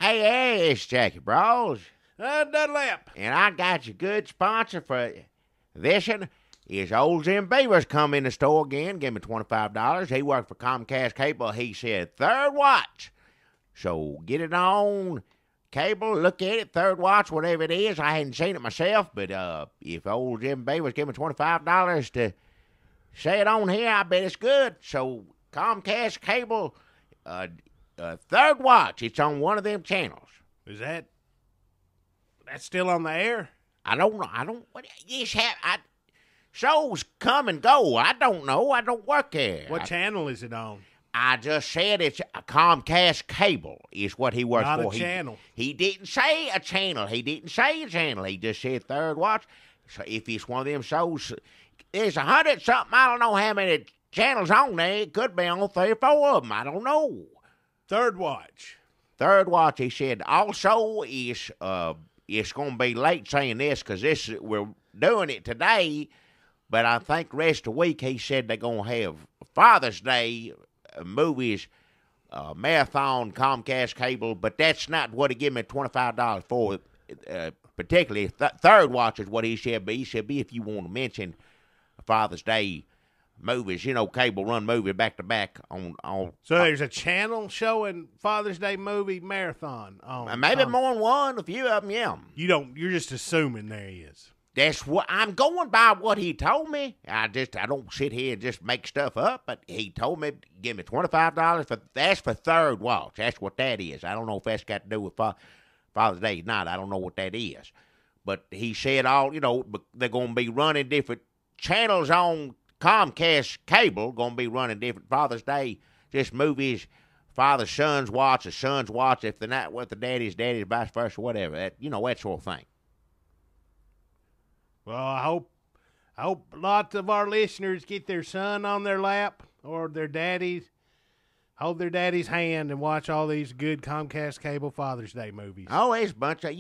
Hey, it's Jackie Brawls. N.W.A. And I got you a good sponsor for this one. Is old Jim Beaver's come in the store again, give me $25. He worked for Comcast Cable. He said, third watch. So get it on cable, look at it, third watch, whatever it is. I hadn't seen it myself, but if old Jim Beaver's giving me $25 to say it on here, I bet it's good. So Comcast Cable, third watch. It's on one of them channels. Is that's still on the air? I don't know. Shows come and go. I don't know. I don't work there. What channel is it on? I just said it's a Comcast Cable is what he works for. Not a channel. He didn't say a channel. He just said third watch. So if it's one of them shows, there's 100-something. I don't know how many channels on there. It could be on 3 or 4 of them. I don't know. Third watch. Third watch, he said. Also, it's going to be late saying this because we're doing it today. But I think the rest of the week, he said they're going to have Father's Day movies, marathon, Comcast Cable. But that's not what he gave me $25 for, particularly. Third watch is what he said. But he said, if you want to mention Father's Day movies, cable run movie back-to-back on. So there's a channel showing Father's Day movie marathon on. Maybe more than one, a few of them, yeah. You're just assuming there he is. That's what I'm going by. What he told me. I don't sit here and just make stuff up. But he told me, give me $25 that's for third watch. That's what that is. I don't know if that's got to do with Father's Day or not. I don't know what that is. But he said they're going to be running different channels on Comcast Cable. Going to be running different Father's Day, just movies. Father's sons watch, the sons watch. If they're not with the daddies, vice versa, whatever. That sort of thing. Well, I hope lots of our listeners get their son on their lap or their daddies, hold their daddy's hand and watch all these good Comcast Cable Father's Day movies. Oh, there's a bunch of,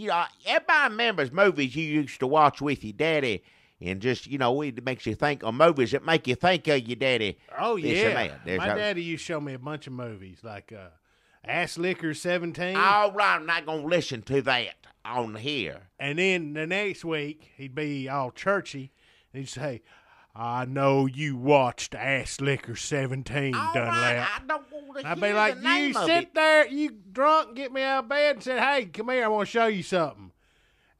everybody remembers movies you used to watch with your daddy and just, it makes you think of movies that make you think of your daddy. Oh, yeah. My daddy used to show me a bunch of movies like Ass Licker 17. All right, I'm not going to listen to that on here. And then the next week, he'd be all churchy, and he'd say, I know you watched Ass Licker 17, all Dunlap. Right, I don't want to I'd hear be like, the name you of sit it. there, you drunk, get me out of bed, and said, hey, come here, I want to show you something.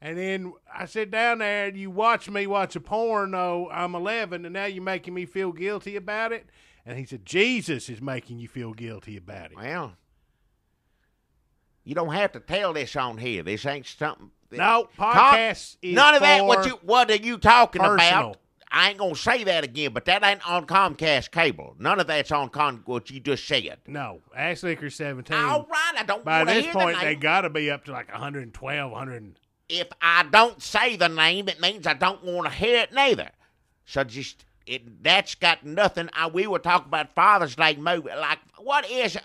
And then I sit down there, and you watch me watch a porno. I'm 11, and now you're making me feel guilty about it. And he said, Jesus is making you feel guilty about it. Well, you don't have to tell this on here. This ain't something. No, podcast is none of that. for What are you talking personal. about? I ain't gonna say that again. But that ain't on Comcast Cable. None of that's on what you just said. No, Ass Licker 17. All right, I don't. By this hear point, the they name. got to be up to like 112, 100. If I don't say the name, it means I don't want to hear it neither. So that's got nothing. We were talking about Father's Day movie. Like, what is it?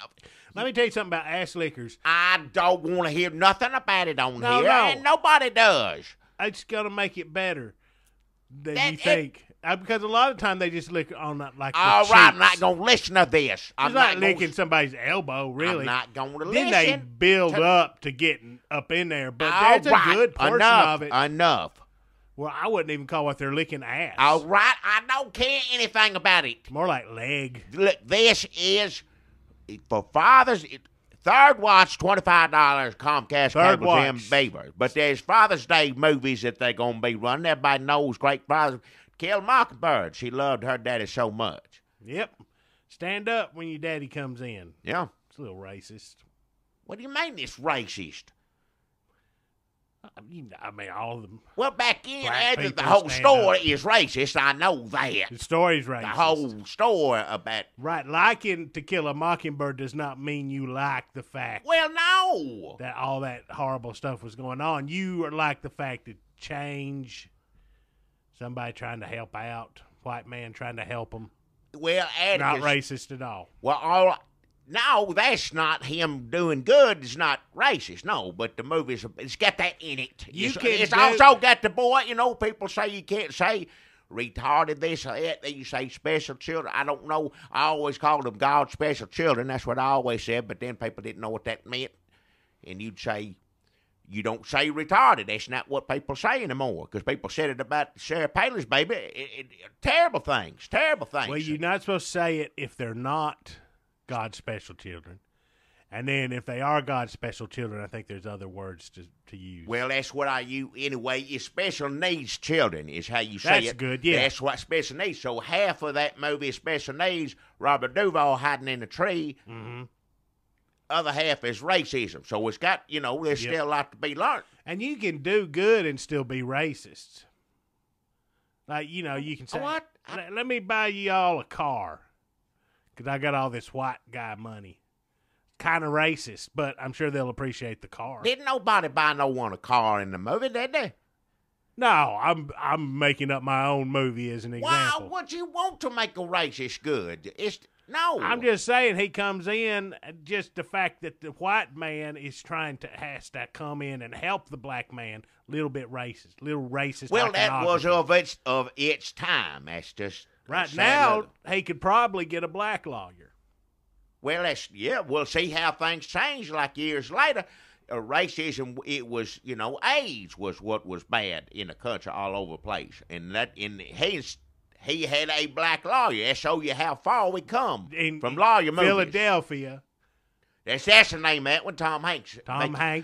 Let me tell you something about Ass Lickers. I don't want to hear nothing about it on here, No. and nobody does. It's going to make it better than you think. Because a lot of the time they just lick on that like all the right, I'm cheeks. not going to listen to this. I'm It's not not licking somebody's elbow, really. I'm not going to Then listen. they build up to getting up in there, but All there's right, a good portion enough, of it. Enough. Well, I wouldn't even call what they're licking ass. All right, I don't care anything about it. More like leg. Look, this is for fathers. Third watch, $25, Comcast Third Cable, watch. Jim Beaver. But there's Father's Day movies that they're going to be running. Everybody knows Great Father. Kill Mockingbird. She loved her daddy so much. Yep. Stand up when your daddy comes in. Yeah. It's a little racist. What do you mean it's racist? I mean, all of them. Well, back in, Black the people whole stand story up. is racist. I know that. The story's racist. The whole story about. Right. Liking To Kill a Mockingbird does not mean you like the fact Well, no. that all that horrible stuff was going on. You like the fact that change, somebody trying to help out, white man trying to help them. Well, Not Atticus, racist at all. well, no, that's not him doing good. It's not racist, no. But the movie's it's got that in it. It's also got the boy. People say you can't say retarded this or that. You say special children. I don't know. I always called them God's special children. That's what I always said. But then people didn't know what that meant. and you'd say, you don't say retarded. That's not what people say anymore, because people said it about Sarah Palin's baby. Terrible things. Well, you're not supposed to say it if they're not God's special children. And then if they are God's special children, I think there's other words to use. Well, that's what I use anyway. It's special needs children is how you say it. That's good, yeah. That's what special needs. So half of that movie is special needs. Robert Duvall hiding in a tree. Mm-hmm. Other half is racism. So it's got, there's still a lot to be learned. And you can do good and still be racist. Like, you can say, What? Let me buy you all a car because I got all this white guy money. Kind of racist, but I'm sure they'll appreciate the car. Didn't nobody buy no one a car in the movie, did they? No, I'm making up my own movie as an example. Why would you want to make a racist good? No. I'm just saying he comes in, just the fact that the white man has to come in and help the black man, little racist. Well, that was of its time. That's just right now. He could probably get a black lawyer. Well, we'll see how things change. Like years later, racism, it was, AIDS was what was bad in the country all over the place. And he had a black lawyer. That show you how far we come from lawyer movies. Philadelphia. That's the name of that one, Tom Hanks.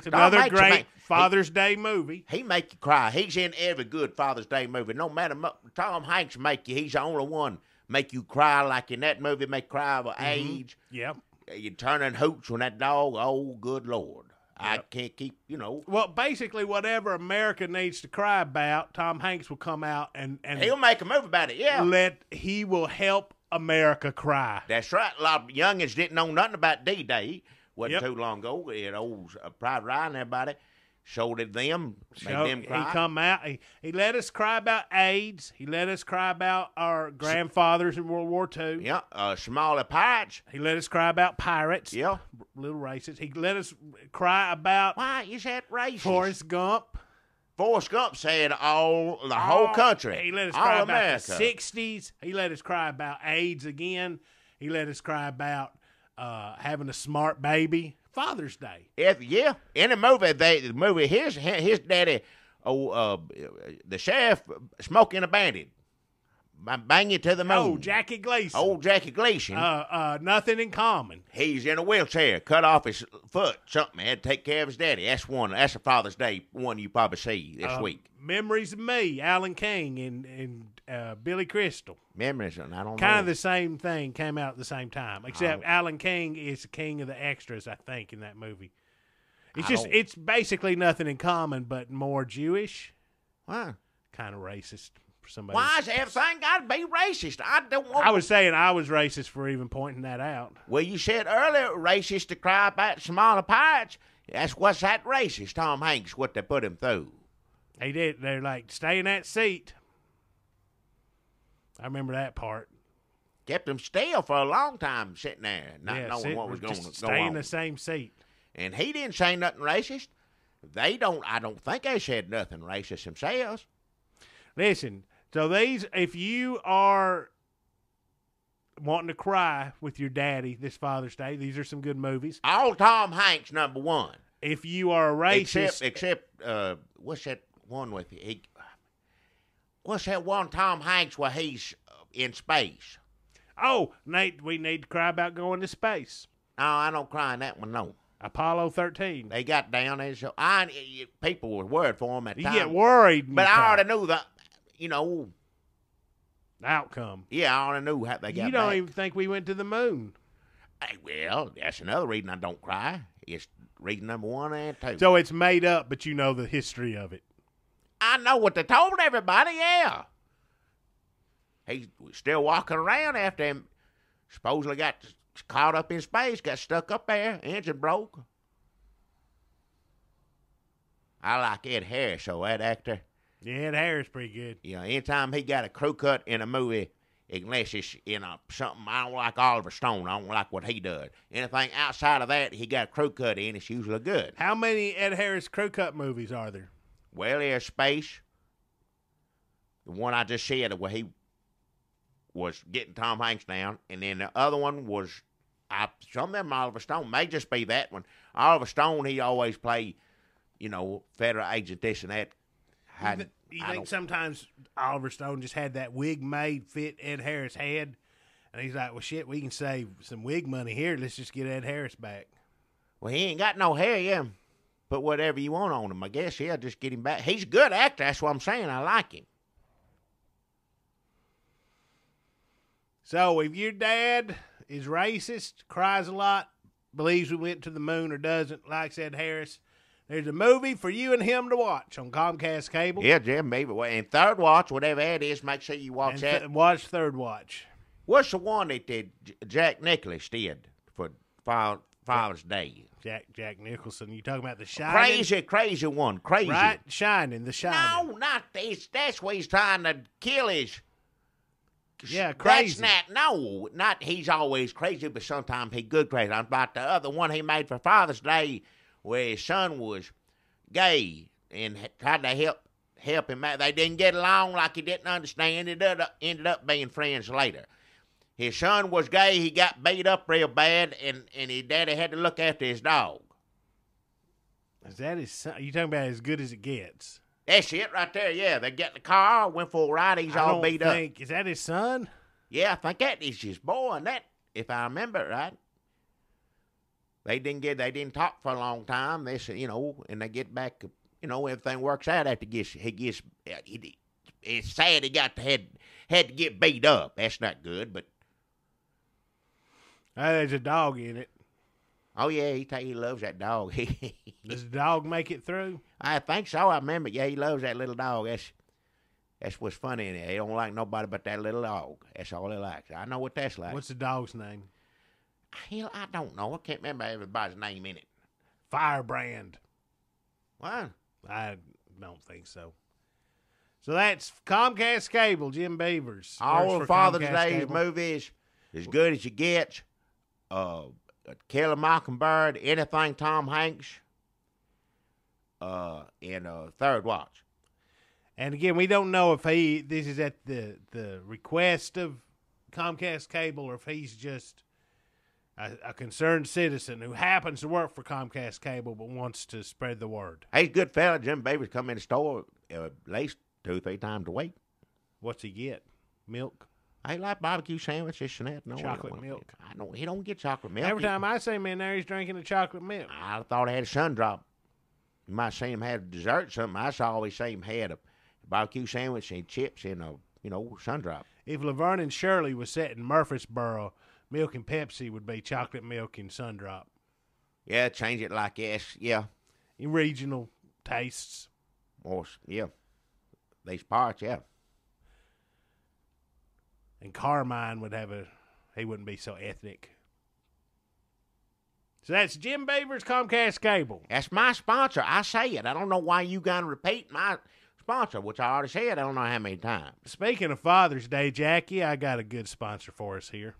Another great Father's Day movie. He make you cry. He's in every good Father's Day movie. No matter, Tom Hanks he's the only one make you cry like in that movie, make you cry over age. Yep. You turning hoots when that dog, oh, good Lord. Yep. I can't keep, Well, basically, whatever America needs to cry about, Tom Hanks will come out and he'll make a movie about it, yeah. He will help America cry. That's right. A lot of youngins didn't know nothing about D-Day. Wasn't too long ago. Old Private Ryan and everybody showed it them, made them cry. He come out. He let us cry about AIDS. He let us cry about our grandfathers in World War II. Yeah, Smaller Pirates. He let us cry about pirates. Yeah. Little racist. He let us cry about... Why is that racist? Forrest Gump. Forrest Gump said the whole country. He let us all cry America. About the 60s. He let us cry about AIDS again. He let us cry about having a smart baby. Father's Day. In the movie, his daddy, the sheriff, smoking a bandit, bang you to the moon. Oh, Jackie Gleason. Old Jackie Gleason. Nothing in Common. He's in a wheelchair, cut off his foot, something. Had to take care of his daddy. That's one. That's a Father's Day one you probably see this week. Memories of Me, Alan King and Billy Crystal. Memories, I don't know. Kind of the same thing came out at the same time, except Alan King is the king of the extras, I think, in that movie. It's basically Nothing in Common, but more Jewish. Why? Kind of racist for somebody. Why is everything got to be racist? I was saying I was racist for even pointing that out. Well, you said earlier racist to cry about Smaller Pirates. What's that racist, Tom Hanks, what they put him through. They did. They're like, stay in that seat. I remember that part. Kept him still for a long time, sitting there, not knowing what was going to go on. Stay in the same seat. And he didn't say nothing racist. I don't think they said nothing racist themselves. Listen, so if you are wanting to cry with your daddy this Father's Day, these are some good movies. All Tom Hanks, number one. If you are a racist. Except what's that one with you? What's that one Tom Hanks where he's in space? Oh, Nate, we need to cry about going to space. No, I don't cry in that one, no. Apollo 13. They got down there, so people were worried for him at the time. You get worried. But I already knew that, outcome. Yeah, I already knew how they got You don't back. even think we went to the moon. Hey, well, that's another reason I don't cry. It's reason number 1 and 2. So it's made up, but you know the history of it. I know what they told everybody, yeah. He's still walking around after him. Supposedly got caught up in space, got stuck up there, engine broke. I like Ed Harris, so that actor. Yeah, Ed Harris pretty good. Yeah, anytime he got a crew cut in a movie, unless it's in something, I don't like Oliver Stone. I don't like what he does. Anything outside of that, he got a crew cut in, it's usually good. How many Ed Harris crew cut movies are there? Well, there's Space. The one I just said where he was getting Tom Hanks down. And then the other one was Some of them Oliver Stone may just be that one. Oliver Stone, he always play, federal agent, this and that. You think sometimes Oliver Stone just had that wig made fit Ed Harris' head, and he's like, well, shit, we can save some wig money here. Let's just get Ed Harris back. Well, he ain't got no hair, yeah. Put whatever you want on him, I guess. Yeah, just get him back. He's a good actor. That's what I'm saying. I like him. So if your dad is racist, cries a lot, believes we went to the moon or doesn't, likes Ed Harris, there's a movie for you and him to watch on Comcast Cable. Yeah, Jim, maybe. And Third Watch, whatever that is, make sure you watch that. Watch Third Watch. What's the one that Jack Nicholson did for Father's Day? Jack Nicholson. You talking about The Shining? Crazy one. Crazy. Right? Shining, The Shining. No, not this. That's where he's trying to kill his... Yeah, crazy. Not he's always crazy, but sometimes he good crazy. I'm about the other one he made for Father's Day where his son was gay and tried to help him out. They didn't get along like he didn't understand. Ended up being friends later. His son was gay. He got beat up real bad, and his daddy had to look after his dog. Is that his son? You talking about As Good as It Gets? That's it right there, yeah. They got in the car, went for a ride, he's all beat up. Is that his son? Yeah, I think that is his boy, and that, if I remember it right. They didn't talk for a long time. They said, and they get back, everything works out after it's sad he had to get beat up. That's not good, but. There's a dog in it. Oh, yeah, he loves that dog. Does the dog make it through? I think so. I remember. Yeah, he loves that little dog. That's what's funny in it. He don't like nobody but that little dog. That's all he likes. I know what that's like. What's the dog's name? Hell, I don't know. I can't remember everybody's name in it. Firebrand. What? I don't think so. So that's Comcast Cable, Jim Beavers. All of Father's Day movies, As Good as It Gets, Kill a Mockingbird, anything Tom Hanks, and Third Watch. And again, we don't know if this is at the request of Comcast Cable or if he's just a concerned citizen who happens to work for Comcast Cable but wants to spread the word. He's a good fella. Jim Beavers come in the store at least 2 or 3 times a week. What's he get? Milk? I like barbecue sandwiches and that. No, chocolate milk. I know he don't get chocolate milk. Every time I see him in there, he's drinking the chocolate milk. I thought he had a sun drop. You might see him have dessert or something. I always see him had a barbecue sandwich and chips and a sun drop. If Laverne and Shirley was set in Murfreesboro, milk and Pepsi would be chocolate milk and sun drop. Yeah, change it like this. Yeah. In regional tastes. Or yeah, these parts. Yeah. And Carmine would he wouldn't be so ethnic. So that's Jim Beavers, Comcast Cable. That's my sponsor. I say it. I don't know why you got to repeat my sponsor, which I already said I don't know how many times. Speaking of Father's Day, Jackie, I got a good sponsor for us here.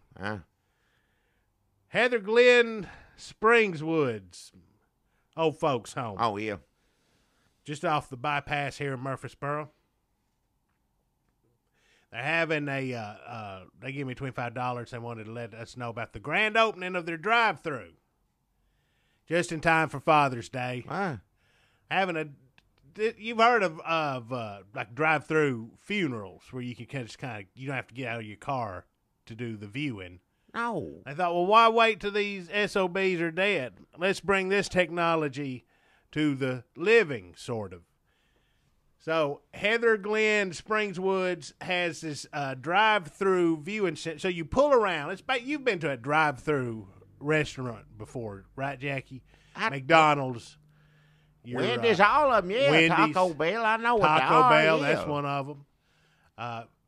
Heather Glenn Springswoods, old folks home. Oh, yeah. Just off the bypass here in Murfreesboro. They're having they gave me $25. They wanted to let us know about the grand opening of their drive-thru. Just in time for Father's Day. Having you've heard of like drive-thru funerals where you can you don't have to get out of your car to do the viewing. No. I thought, well, why wait till these SOBs are dead? Let's bring this technology to the living, sort of. So Heather Glenn Springswoods has this drive-through viewing center. So you pull around. You've been to a drive-through restaurant before, right, Jackie? McDonald's. Wendy's, all of them, yeah. Wendy's, Taco Bell, I know what they are. Taco Bell, yeah. that's one of them.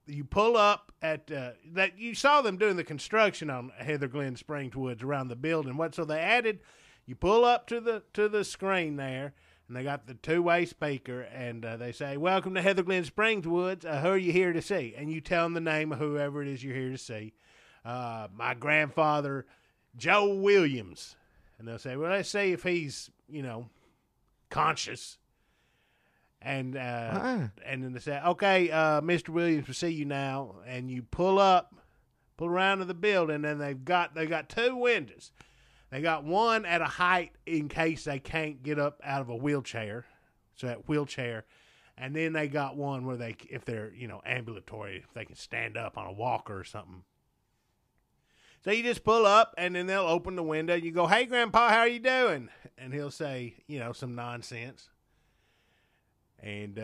You pull up at that. You saw them doing the construction on Heather Glenn Springswoods around the building. So they added. You pull up to the screen there. And they got the two-way speaker, and they say, "Welcome to Heather Glenn Springswoods. Who are you here to see?" And you tell them the name of whoever it is you're here to see. My grandfather, Joe Williams. And they'll say, "Well, let's see if he's, conscious." And and then they say, "Okay, Mr. Williams, we'll see you now." And you pull up pull around to the building, and they got 2 windows. They got one at a height in case they can't get up out of a wheelchair, so that wheelchair, and then they got one where they, if they're ambulatory, if they can stand up on a walker or something. So you just pull up, and then they'll open the window. You go, "Hey, Grandpa, how are you doing?" And he'll say, some nonsense. And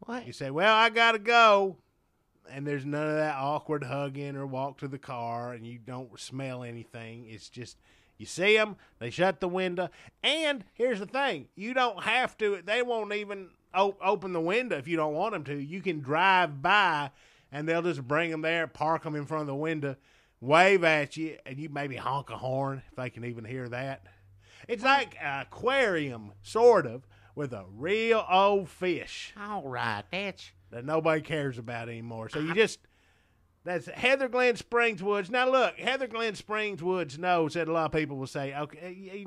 What? you say, "Well, I got to go." And there's none of that awkward hugging or walk to the car, and you don't smell anything. It's just, you see them, they shut the window. And here's the thing. You don't have to. They won't even open the window if you don't want them to. You can drive by, and they'll just bring them there, park them in front of the window, wave at you, and you maybe honk a horn if they can even hear that. It's like an aquarium, sort of, with a real old fish All right, that's... that nobody cares about anymore. So that's Heather Glen Springs Woods. Now look, Heather Glen Springs Woods knows that a lot of people will say, okay,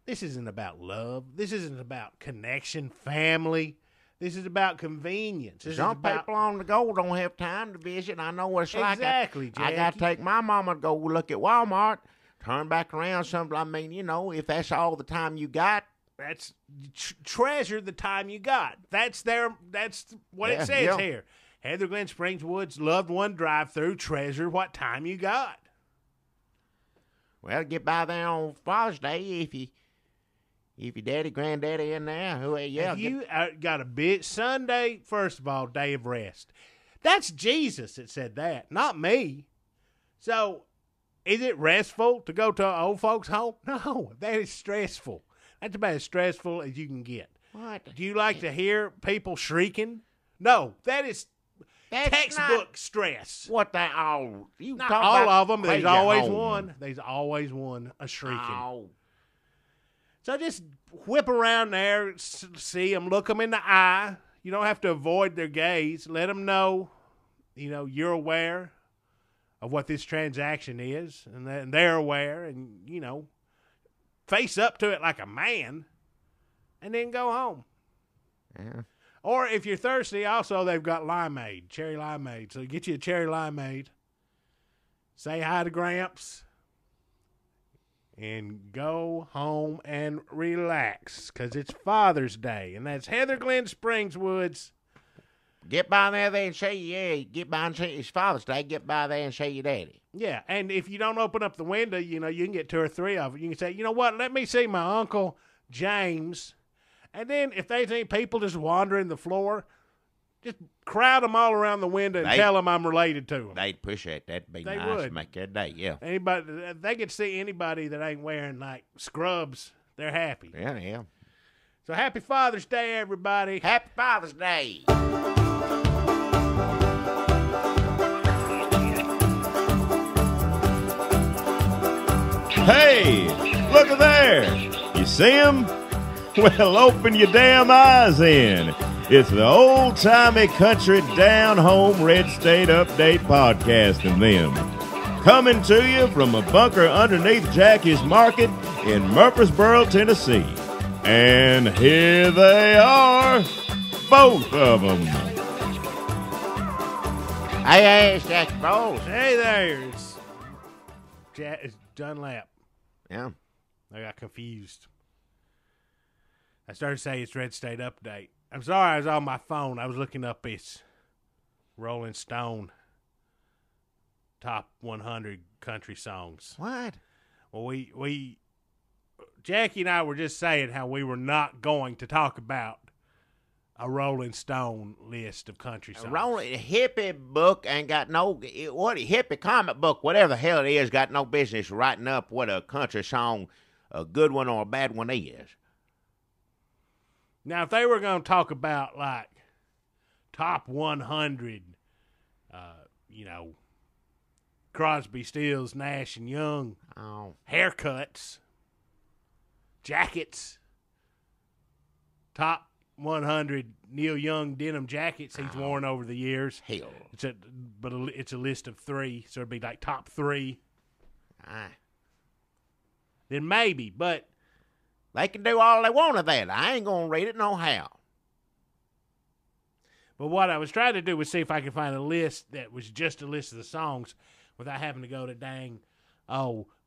this isn't about love. This isn't about connection, family. This is about convenience. Some people on the go don't have time to visit. I know what it's like. Exactly, I got to take my mama to go look at Walmart, turn back around. If that's all the time you got, that's treasure the time you got. That's what it says here. Heather Glen Springs Woods, loved one drive-through, treasure what time you got. Well, get by there on Father's Day if your daddy, granddaddy in there. You got a big Sunday, first of all, day of rest. That's Jesus that said that, not me. So, is it restful to go to an old folks' home? No, that is stressful. That's about as stressful as you can get. What? Do you like to hear people shrieking? No, that's textbook stress. What they all? You Not talk all about of them. There's crazy always home. one. There's always one a shrieking. Oh. So just whip around there, see them, look them in the eye. You don't have to avoid their gaze. Let them know, you're aware of what this transaction is, and they're aware, and, face up to it like a man, and then go home. Yeah. Or if you're thirsty, also they've got limeade, cherry limeade. So get you a cherry limeade. Say hi to Gramps. And go home and relax, because it's Father's Day, and that's Heather Glen Springs Woods. Get by there and say, get by and say it's Father's Day. Get by there and say your daddy. Yeah, and if you don't open up the window, you can get 2 or 3 of them. You can say, you know what, let me see my Uncle James. And then if there's any people just wandering the floor, just crowd them all around the window and tell them I'm related to them. They'd appreciate that. That'd be They nice would. to make their day, yeah. Anybody, they could see anybody that ain't wearing, like, scrubs. They're happy. Yeah. So happy Father's Day, everybody. Happy Father's Day. Hey, look at there. You see him? Well, open your damn eyes in. It's the old-timey country down-home red state update podcast and them. Coming to you from a bunker underneath Jackie's Market in Murfreesboro, Tennessee. And here they are, both of them. Hey, it's Jackie Bowles. Hey there. It's Dunlap. Yeah. I got confused. I started to say it's Red State Update. I'm sorry, I was on my phone. I was looking up its Rolling Stone top 100 country songs. What? Well, we Jackie and I were just saying how we were not going to talk about a Rolling Stone list of country songs. A hippie book ain't got hippie comic book, whatever the hell it is, got no business writing up what a country song, a good one or a bad one is. Now, if they were going to talk about, like, top 100, Crosby, Stills, Nash, and Young haircuts, jackets, top 100 Neil Young denim jackets he's worn over the years. Hell. It's a list of 3, so it'd be like top 3. Then maybe, but they can do all they want of that. I ain't going to read it no how. But what I was trying to do was see if I could find a list that was just a list of the songs without having to go to dang,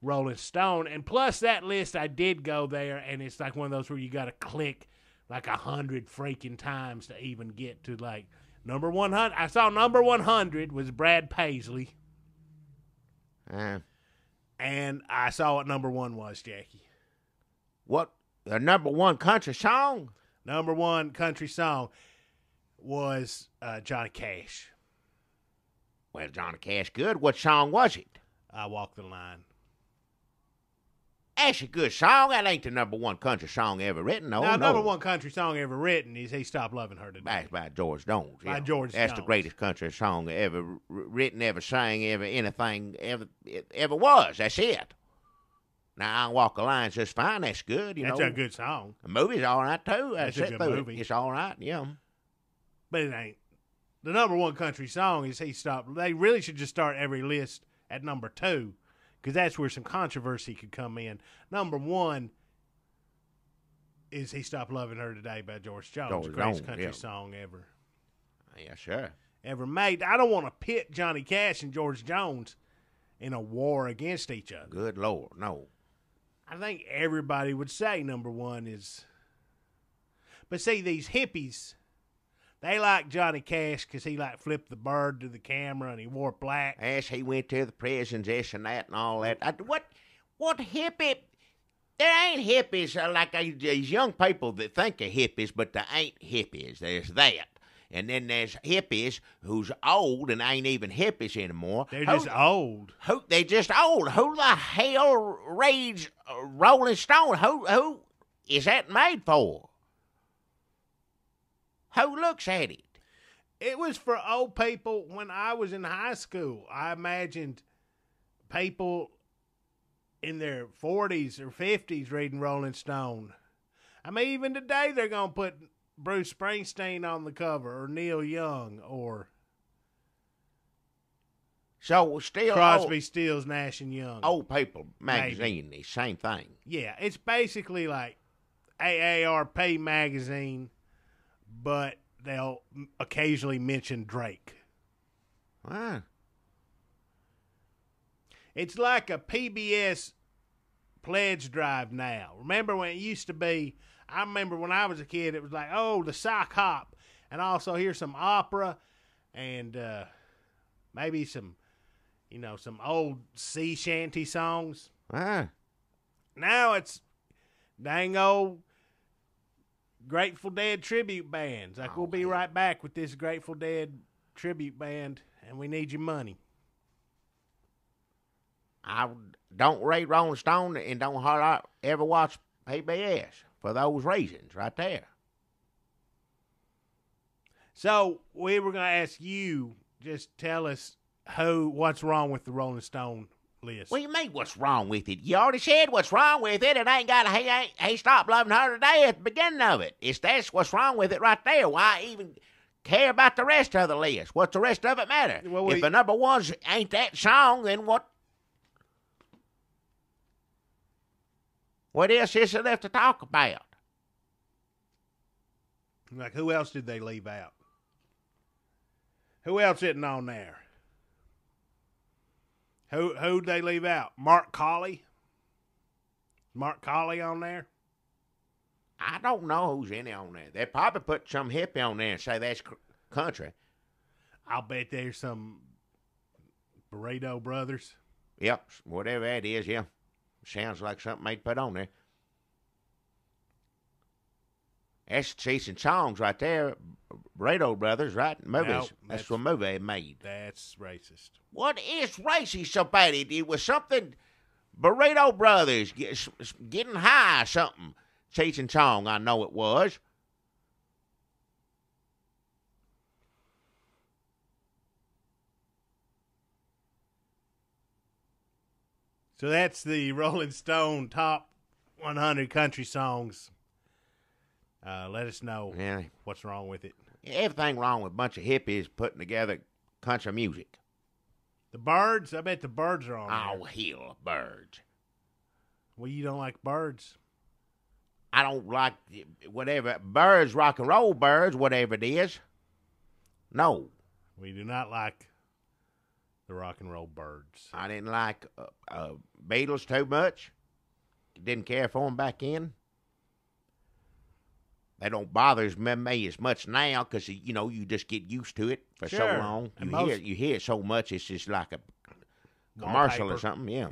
Rolling Stone. And plus that list, I did go there, and it's like one of those where you got to click like 100 freaking times to even get to like number 100. I saw number 100 was Brad Paisley. And I saw what number 1 was, Jackie. What? The number 1 country song? Number 1 country song was Johnny Cash. Well, Johnny Cash, good. What song was it? I Walk the Line. That's a good song. That ain't the number 1 country song ever written. No, number 1 country song ever written is He Stopped Loving Her Today. That's by George Jones. By George Jones. That's the greatest country song ever written, ever sang, ever anything ever was. That's it. Now, I Walk the Line's just fine. That's good. That's a good song. The movie's all right, too. That's a good movie. It's all right, yeah. But it ain't. The number 1 country song is He Stopped. They really should just start every list at number 2, because that's where some controversy could come in. Number 1 is He Stopped Loving Her Today by George Jones. Greatest country song ever. Yeah, sure. Ever made. I don't want to pit Johnny Cash and George Jones in a war against each other. Good Lord, no. I think everybody would say number 1 is. But see, these hippies, they like Johnny Cash because he flipped the bird to the camera and he wore black. As he went to the prisons, this and that and all that. What hippie? There ain't hippies like these young people that think are hippies, but they ain't hippies. There's that. And then there's hippies who's old and ain't even hippies anymore. They're just old. They just old. Who the hell reads Rolling Stone? Who is that made for? Who looks at it? It was for old people when I was in high school. I imagined people in their 40s or 50s reading Rolling Stone. I mean, even today they're going to put Bruce Springsteen on the cover, or Neil Young, or still Crosby, Stills, Nash and Young. Old People magazine, the same thing. Yeah, it's basically like AARP magazine, but they'll occasionally mention Drake. Wow. It's like a PBS pledge drive now. Remember when it used to be? I remember when I was a kid, it was like, the sock hop, and also here's some opera, and maybe some old sea shanty songs. Ah. Now it's dang old Grateful Dead tribute bands. We'll be right back with this Grateful Dead tribute band, and we need your money. I don't read Rolling Stone and don't hardly ever watch PBS for those reasons right there. So we were going to ask you, just tell us what's wrong with the Rolling Stone list. What do you mean what's wrong with it? You already said what's wrong with it. It ain't got he stopped loving her today at the beginning of it. That's what's wrong with it right there. Why even care about the rest of the list? What's the rest of it matter? Well, if the number 1 ain't that song, then what? What else is there left to talk about? Like, who else did they leave out? Who else isn't on there? Who'd they leave out? Mark Colley? Mark Colley on there? I don't know who's any on there. They probably put some hippie on there and say that's country. I'll bet there's some Burrito Brothers. Yep, whatever that is, yeah. Sounds like something they'd put on there. That's decent songs right there. Burrito Brothers, right? Movies. No, that's what movie they made. That's racist. What is racist so bad? It was something Burrito Brothers getting high or something. Decent song, I know it was. So that's the Rolling Stone top 100 country songs. Let us know what's wrong with it. Everything wrong with a bunch of hippies putting together country music. The Birds? I bet the Birds are on there. Oh, hell, Birds. Well, you don't like Birds? I don't like whatever. Birds, rock and roll birds, whatever it is. No. We do not like the rock and roll birds. I didn't like Beatles too much. Didn't care for them back in. They don't bother me as much now because, you know, you just get used to it for so long. You hear it so much, it's just like a commercial or something. Yeah.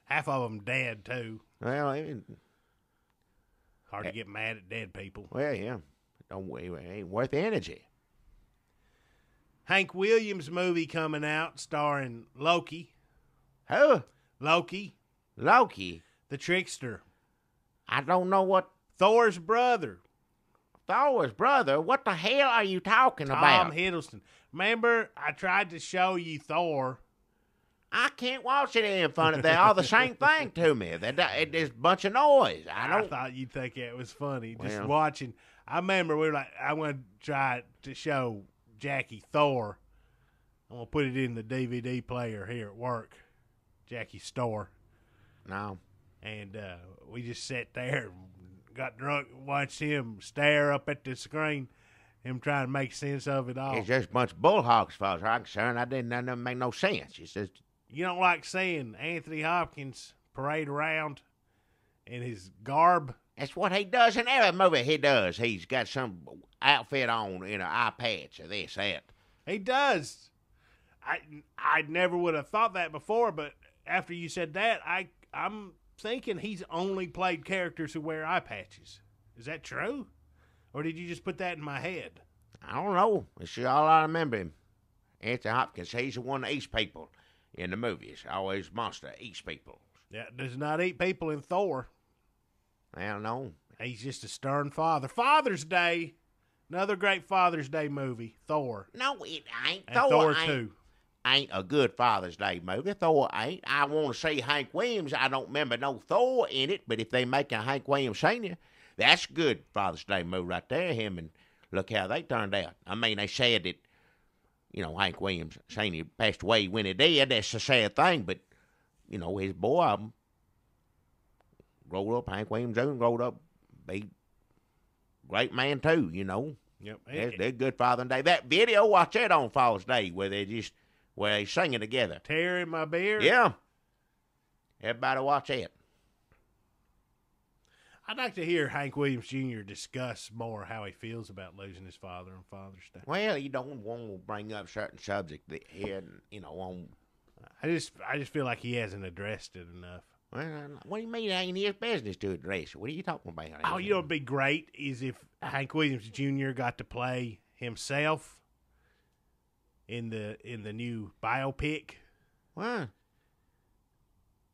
Half of them dead, too. Well, hard to get mad at dead people. Well, yeah. It ain't worth the energy. Hank Williams movie coming out starring Loki. Who? Loki. Loki? The trickster. I don't know what. Thor's brother. Thor's brother? What the hell are you talking about? Tom Hiddleston. Remember, I tried to show you Thor. I can't watch it in front of them. They're all the same thing to me. There's a bunch of noise. I thought you'd think it was funny. Just watching. I remember we were like, I want to try to show Jackie Thor. I'm going to put it in the DVD player here at work. Jackie's store. No. And we just sat there and got drunk and watched him stare up at the screen, him trying to make sense of it all. It's just a bunch of bullhogs, as far as I'm concerned. That didn't make no sense. It's just... You don't like seeing Anthony Hopkins parade around in his garb? That's what he does in every movie he does. He's got some outfit on, eye patch or this, that. He does. I never would have thought that before, but after you said that, I'm thinking he's only played characters who wear eye patches. Is that true? Or did you just put that in my head? I don't know. It's all I remember him. Anthony Hopkins, he's the one that eats people in the movies. Always monster, eats people. Yeah, does not eat people in Thor. I don't know. He's just a stern father. Father's Day, another great Father's Day movie, Thor. No, it ain't. And Thor 2. Ain't a good Father's Day movie. Thor ain't. I want to see Hank Williams. I don't remember no Thor in it, but if they make a Hank Williams Sr., that's a good Father's Day movie right there. Him and look how they turned out. I mean, they said that, Hank Williams Sr. passed away when he did. That's a sad thing, but, his boy growed up, Hank Williams Jr. growed up, be great man too, Yep. They're good Father's Day. That video, watch that on Father's Day where they singing together. Tearing my beard? Yeah. Everybody watch it. I'd like to hear Hank Williams Jr. discuss more how he feels about losing his father on Father's Day. Well, you don't want to bring up certain subject here, on... I just feel like he hasn't addressed it enough. Well, what do you mean it ain't his business to address? What are you talking about? Oh, what'd be great is if Hank Williams Jr. got to play himself in the new biopic. What?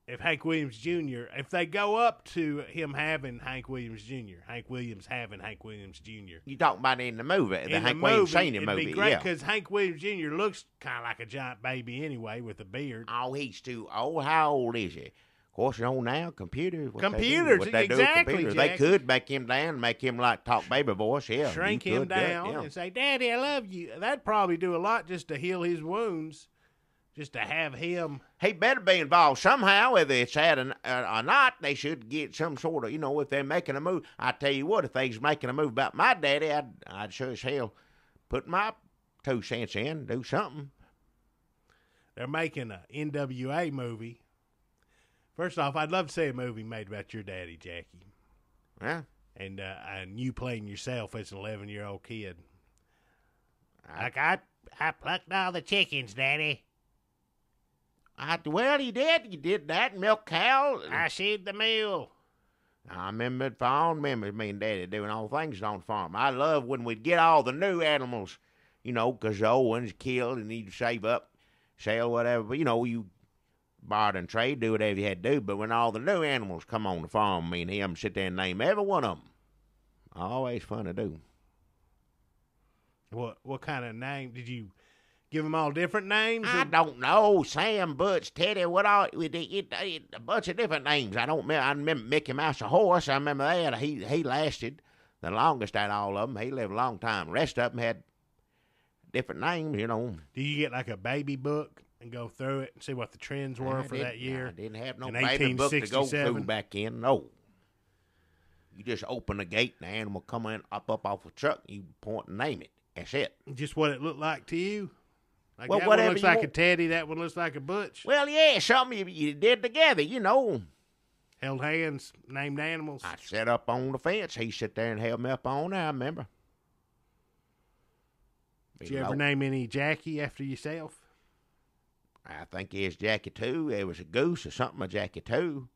If Hank Williams Jr., if they go up to him having Hank Williams Jr., Hank Williams having Hank Williams Jr. You talking about in the movie, in Hank Williams Sr. movie? It'd be great because Hank Williams Jr. looks kind of like a giant baby anyway with a beard. Oh, he's too old. How old is he? Of course, now, computers. Computers, exactly. They could make him down, make him like talk baby voice. Yeah, shrink him down and say, "Daddy, I love you." That'd probably do a lot just to heal his wounds, just to have him. He better be involved somehow, whether it's sad or not. They should get some sort of, if they're making a move. I tell you what, if they's making a move about my daddy, I'd sure as hell put my 2 cents in, do something. They're making a N.W.A. movie. First off, I'd love to see a movie made about your daddy, Jackie. Yeah. And you playing yourself as an 11-year-old kid. I plucked all the chickens, Daddy. Well, he did. You did that, milk cow. I sheared the mule. I remember fond memories, me and Daddy doing all things on the farm. I love when we'd get all the new animals, because the old ones killed and you'd save up, sell whatever. But, you borrowed and trade, do whatever you had to do. But when all the new animals come on the farm, me and him sit there and name every one of them. Always fun to do. What kind of name did you give them? All different names? I don't know. Sam, Butch, Teddy, what all? A bunch of different names. I remember Mickey Mouse, the horse. I remember that. He lasted the longest out of all of them. He lived a long time. The rest of them had different names, Do you get like a baby book and go through it and see what the trends were for that year? I didn't have no baby book to go through back in. No. You just open the gate and the animal come in, up off a truck, and you point and name it. That's it. Just what it looked like to you? Like Well, that one whatever looks you like a want. Teddy, that one looks like a Butch. Well, yeah, something you did together, you know. Held hands, named animals. I sat up on the fence. He sat there and held me up on there, I remember. Did you ever name any Jackie after yourself? I think it's Jackie 2. There was a goose or something, a Jackie 2.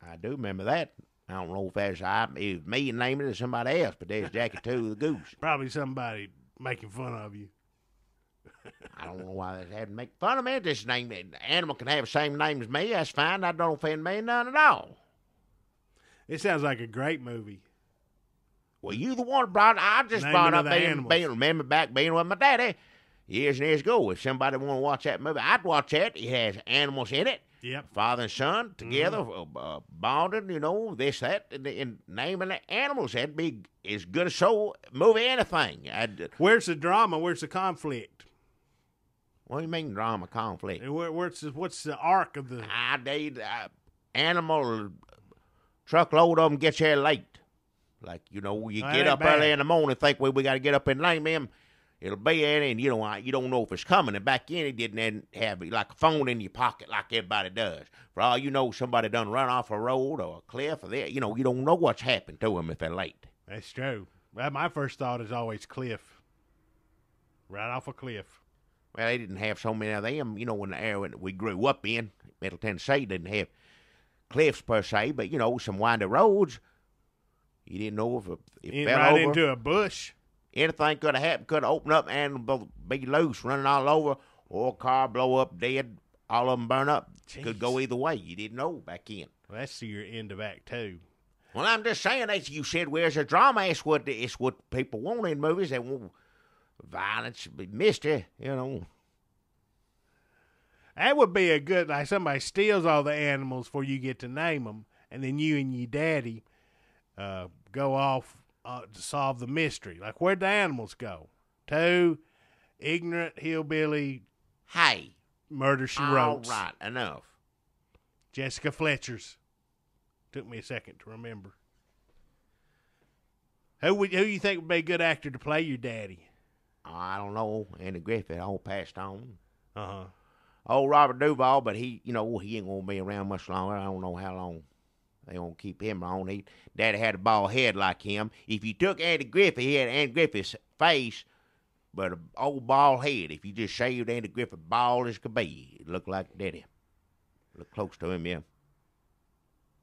I do remember that. I don't know if it was me naming it or somebody else, but there's Jackie 2, the goose. Probably somebody making fun of you. I don't know why they had to make fun of me. This name, animal can have the same name as me. That's fine. That don't offend me none at all. It sounds like a great movie. Well, you the one brought. I just Naming brought of up the being animals. remember back being with my daddy years and years ago. If somebody want to watch that movie, I'd watch that. It has animals in it. Yep. Father and son together, bonded. You know this, that, and naming the animals. That'd be as good a show movie anything. Where's the drama? Where's the conflict? What do you mean drama conflict? And what's the arc of the? Animal truckload of them gets here late. Like, you know, you get up early in the morning, think, well, we got to get up and name him. It'll be there, and you don't know if it's coming. And back then, he didn't have like a phone in your pocket like everybody does. For all you know, somebody done run off a road or a cliff or there. You know, you don't know what's happened to them if they're late. That's true. Well, my first thought is always cliff. Right off a cliff. Well, they didn't have so many of them. You know, in the area that we grew up in, Middle Tennessee, didn't have cliffs per se, but, you know, some windy roads. You didn't know if it fell right over. into a bush. Anything could have happened. Could have opened up and be loose, running all over, or a car blow up, dead. All of them burn up. Jeez. Could go either way. You didn't know back then. Well, that's your end of Act 2. Well, I'm just saying, as you said, where's the drama? It's what people want in movies. They want violence, mystery, you know. That would be a good, like somebody steals all the animals before you get to name them, and then you and your daddy go off to solve the mystery. Like, where'd the animals go? To ignorant hillbilly Hey, murder she all wrote. right, enough. Jessica Fletcher's. Took me a second to remember. Who you think would be a good actor to play your daddy? I don't know. Andy Griffith, all passed on. Uh-huh. Old Robert Duvall, but he ain't gonna be around much longer. I don't know how long they gonna keep him on. Daddy had a bald head like him. If you took Andy Griffith, he had Andy Griffith's face, but an old bald head. If you just shaved Andy Griffith bald as could be, it looked like Daddy. Look close to him, yeah.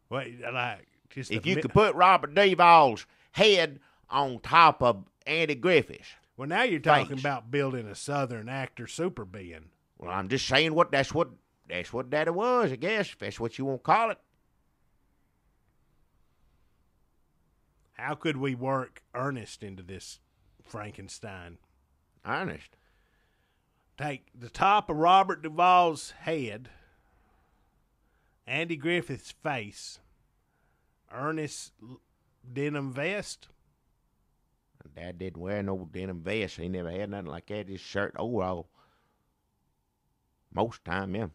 Wait, like just If you could put Robert Duvall's head on top of Andy Griffith's. Well, now you're talking face. about building a Southern actor super being. Well, I'm just saying that's what Daddy was, I guess, if that's what you want to call it. How could we work Ernest into this Frankenstein? Honest. Take the top of Robert Duvall's head, Andy Griffith's face, Ernest's denim vest. Dad didn't wear no denim vest. He never had nothing like that. His shirt overall. Most time, yeah.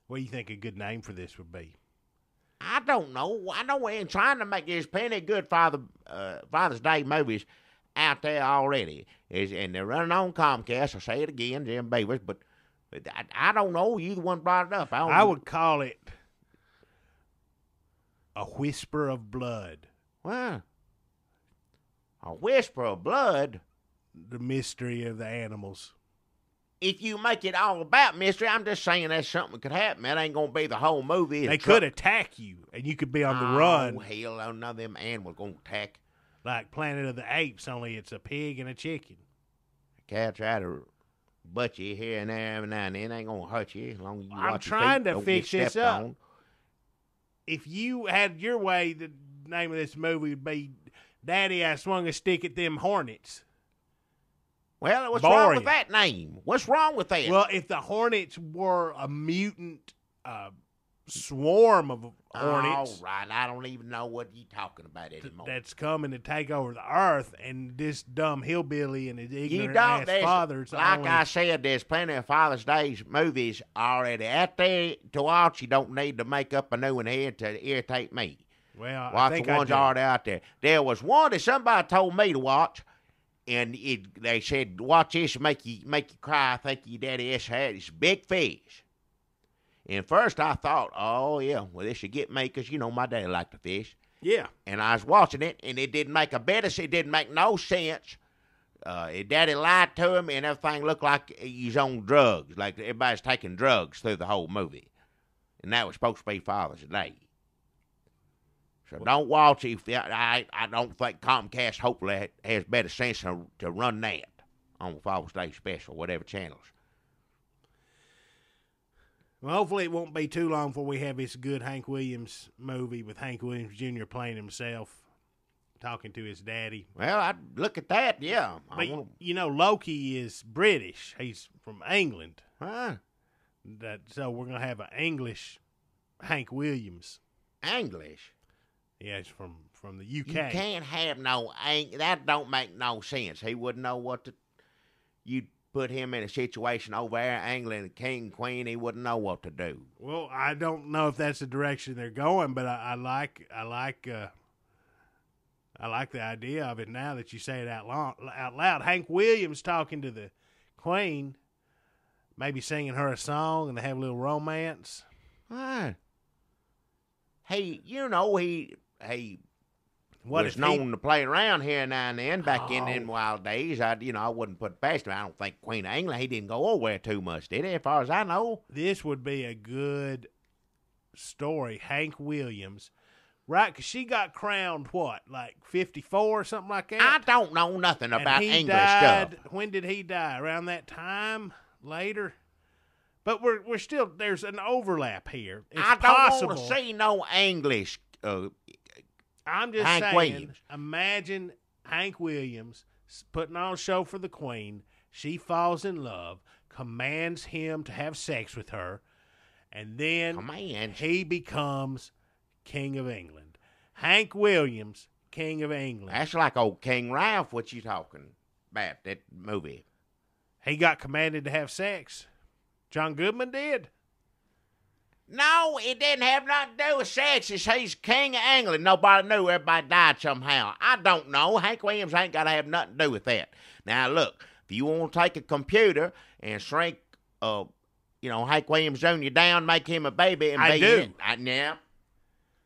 What do you think a good name for this would be? I don't know. I know we're trying to make there's plenty of good Father's Day movies out there already. And they're running on Comcast. I'll say it again, Jim Beavers, but I don't know. You the one brought it up. I would call it A Whisper of Blood. Well, A Whisper of Blood. The mystery of the animals. If you make it all about mystery, I'm just saying that's something that could happen. That ain't going to be the whole movie. They could attack you, and you could be on the run. Oh, hell, none of them animals going to attack. Like Planet of the Apes, only it's a pig and a chicken. A cat try to butt you here and there every now and then. Ain't going to hurt you as long as you I'm watch your trying feet, to don't fix get this stepped up. on. If you had your way, the name of this movie would be Daddy, I Swung a Stick at Them Hornets. Well, what's wrong with that name? What's wrong with that? Well, if the Hornets were a mutant swarm of hornets. All right, I don't even know what you're talking about anymore. That's coming to take over the earth, and this dumb hillbilly and his ignorant don't. ass father's Like only... I said, there's plenty of Father's Day movies already out there to watch. You don't need to make up a new one here to irritate me. Well, Watch I think the ones I do. already out there. There was one that somebody told me to watch. And they said, watch this, make you cry. I think your daddy had this big fish. And first I thought, oh, yeah, well, this should get me because, my daddy liked to fish. Yeah. And I was watching it, and it didn't make a bit of sense. It didn't make no sense. His daddy lied to him, and everything looked like he's on drugs, like everybody's taking drugs through the whole movie. And that was supposed to be Father's Day. So don't watch it. I don't think Comcast hopefully has better sense to run that on Father's Day special, whatever channels. Well, hopefully it won't be too long before we have this good Hank Williams movie with Hank Williams Jr. playing himself, talking to his daddy. Well, I'd look at that, yeah. But, Loki is British. He's from England. Huh? So we're going to have an English Hank Williams. English? Yeah, it's from the UK. You can't have that don't make no sense. He wouldn't know what to, you'd put him in a situation over there, England, king, queen, he wouldn't know what to do. Well, I don't know if that's the direction they're going, but I like the idea of it now that you say it out loud. Hank Williams talking to the queen, maybe singing her a song and they have a little romance. Right. He was known to play around here now and then back in them wild days. I wouldn't put it past him. I don't think Queen of England, he didn't go over too much, did he, as far as I know? This would be a good story. Hank Williams, right? Because she got crowned, like 54 or something like that? I don't know nothing about English stuff. stuff. When did he die? Around that time? Later? But we're still, there's an overlap here. I don't want to see no English. I'm just Hank saying, Williams. Imagine Hank Williams putting on a show for the Queen. She falls in love, commands him to have sex with her, and then he becomes King of England. Hank Williams, King of England. That's like old King Ralph, what you talking about, that movie. He got commanded to have sex. John Goodman did. No, it didn't have nothing to do with sex. He's King of England. Nobody knew. Everybody died somehow. I don't know. Hank Williams ain't got to have nothing to do with that. Now, look, if you want to take a computer and shrink, Hank Williams Jr. down, make him a baby, and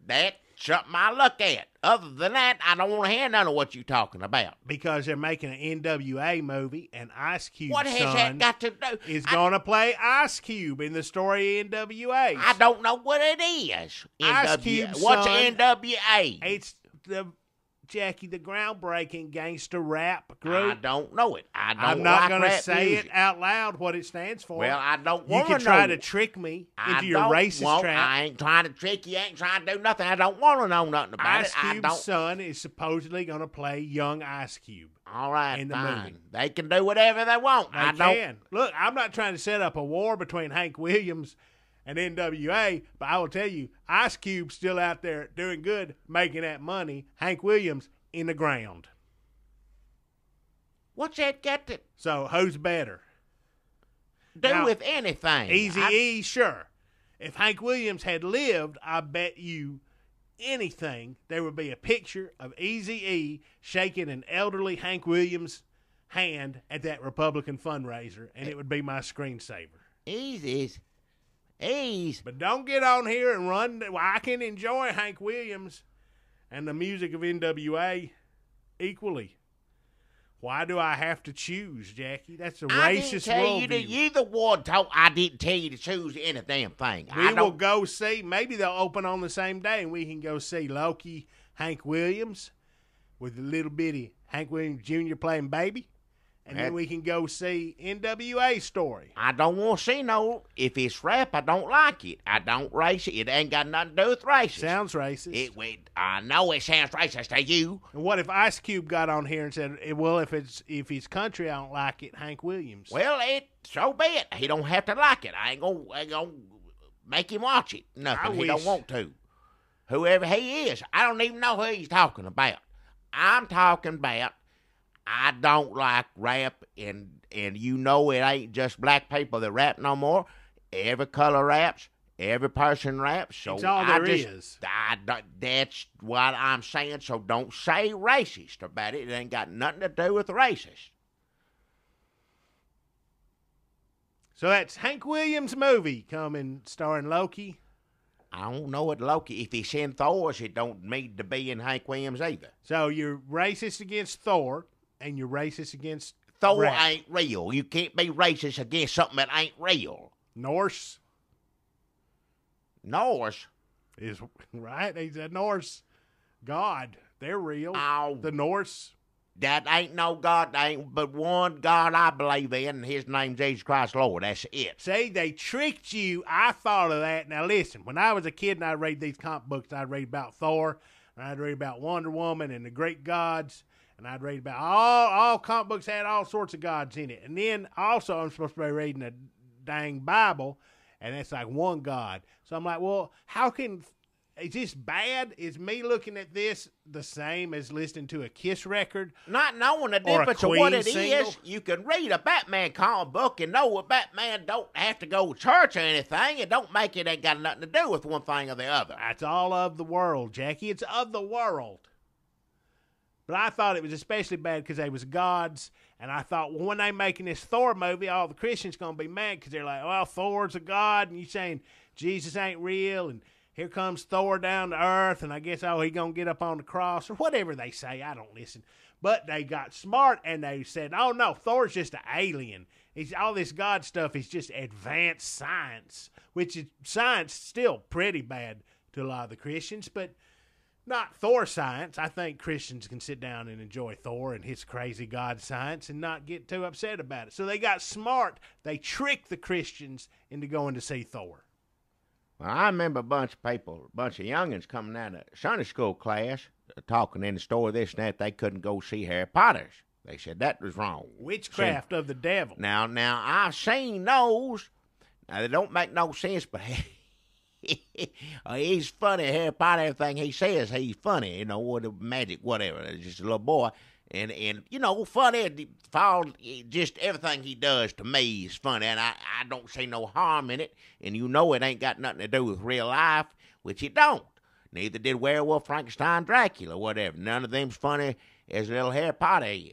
that's something I look at. Other than that, I don't want to hear none of what you're talking about. Because they're making an N.W.A. movie, and Ice Cube's what has that got to do? Is going to play Ice Cube in the story of N.W.A. I don't know what it is. Ice Cube's What's son, N.W.A.? It's the groundbreaking gangster rap group. I don't know it. I'm not going to say music. it out loud what it stands for. Well, I don't want to know. You can try to trick me into your racist trap. I ain't trying to trick you. I ain't trying to do nothing. I don't want to know nothing about Ice Cube's son is supposedly going to play young Ice Cube. All right, in the fine. movie. They can do whatever they want. They can. Look, I'm not trying to set up a war between Hank Williams and N.W.A., but I will tell you, Ice Cube's still out there doing good, making that money. Hank Williams in the ground. What's that got to So who's better? do with anything? Eazy-E, sure. If Hank Williams had lived, I bet you anything there would be a picture of Eazy-E shaking an elderly Hank Williams hand at that Republican fundraiser, and it would be my screensaver. Ease. But don't get on here and run. Well, I can enjoy Hank Williams and the music of N.W.A. equally. Why do I have to choose, Jackie? That's a racist worldview. You the one told I didn't tell you to choose any damn thing. We will go see. Maybe they'll open on the same day, and we can go see Loki, Hank Williams, with a little bitty Hank Williams Jr. playing baby. And then we can go see N.W.A. story. I don't want to see no. If it's rap, I don't like it. I don't race it. It ain't got nothing to do with racist. Sounds racist. I know it sounds racist to you. And what if Ice Cube got on here and said, "Well, if it's country, I don't like it." Hank Williams. Well, so be it. He don't have to like it. I ain't gonna make him watch it. Nothing. He don't want to. Whoever he is, I don't even know who he's talking about. I'm talking about. I don't like rap, and it ain't just black people that rap no more. Every color raps, Every person raps, so It's all there is. That's what I'm saying. So don't say racist about it. It ain't got nothing to do with racist. So that's Hank Williams' movie coming, starring Loki. I don't know what Loki. If he's in Thor's, it don't need to be in Hank Williams either. So you're racist against Thor, and you're racist against Thor rap. ain't real. You can't be racist against something that ain't real. Norse Norse. is right. He's a Norse god. They're real. Oh, The Norse. that ain't no God. There ain't but one God I believe in, and his name's Jesus Christ Lord. That's it. See, they tricked you. I thought of that. Now listen, when I was a kid and I'd read these comic books, I'd read about Thor, and I'd read about Wonder Woman and the Greek gods, and I'd read about all comic books had all sorts of gods in it. And then also I'm supposed to be reading the dang Bible, and it's like one God. So I'm like, well, is this bad? Is me looking at this the same as listening to a Kiss record? Not knowing the Or a difference of what Queen it single? is, you can read a Batman comic book and know what Batman don't have to go to church or anything. It don't make it ain't got nothing to do with one thing or the other. That's all of the world, Jackie. It's of the world. But I thought it was especially bad because they was gods, and I thought, well, when they making this Thor movie, all the Christians going to be mad because they're like, well, Thor's a god, and you saying Jesus ain't real, and here comes Thor down to earth, and I guess, he going to get up on the cross, or whatever they say. I don't listen. But they got smart, and they said, oh, no, Thor's just an alien. All this God stuff is just advanced science, which is science still pretty bad to a lot of the Christians, but not Thor science. I think Christians can sit down and enjoy Thor and his crazy God science and not get too upset about it. So they got smart. They tricked the Christians into going to see Thor. Well, I remember a bunch of youngins coming out of Sunday school class talking in the store this and that. They couldn't go see Harry Potter's. They said that was wrong. Witchcraft of the devil. Now, I've seen those. Now, they don't make no sense, but he's funny. Harry Potter, everything he says, he's funny. With the magic, whatever. It's just a little boy. And funny. Just everything he does to me is funny. And I don't see no harm in it. And it ain't got nothing to do with real life, which it don't. Neither did Werewolf, Frankenstein, Dracula, whatever. None of them's funny as little Harry Potter is.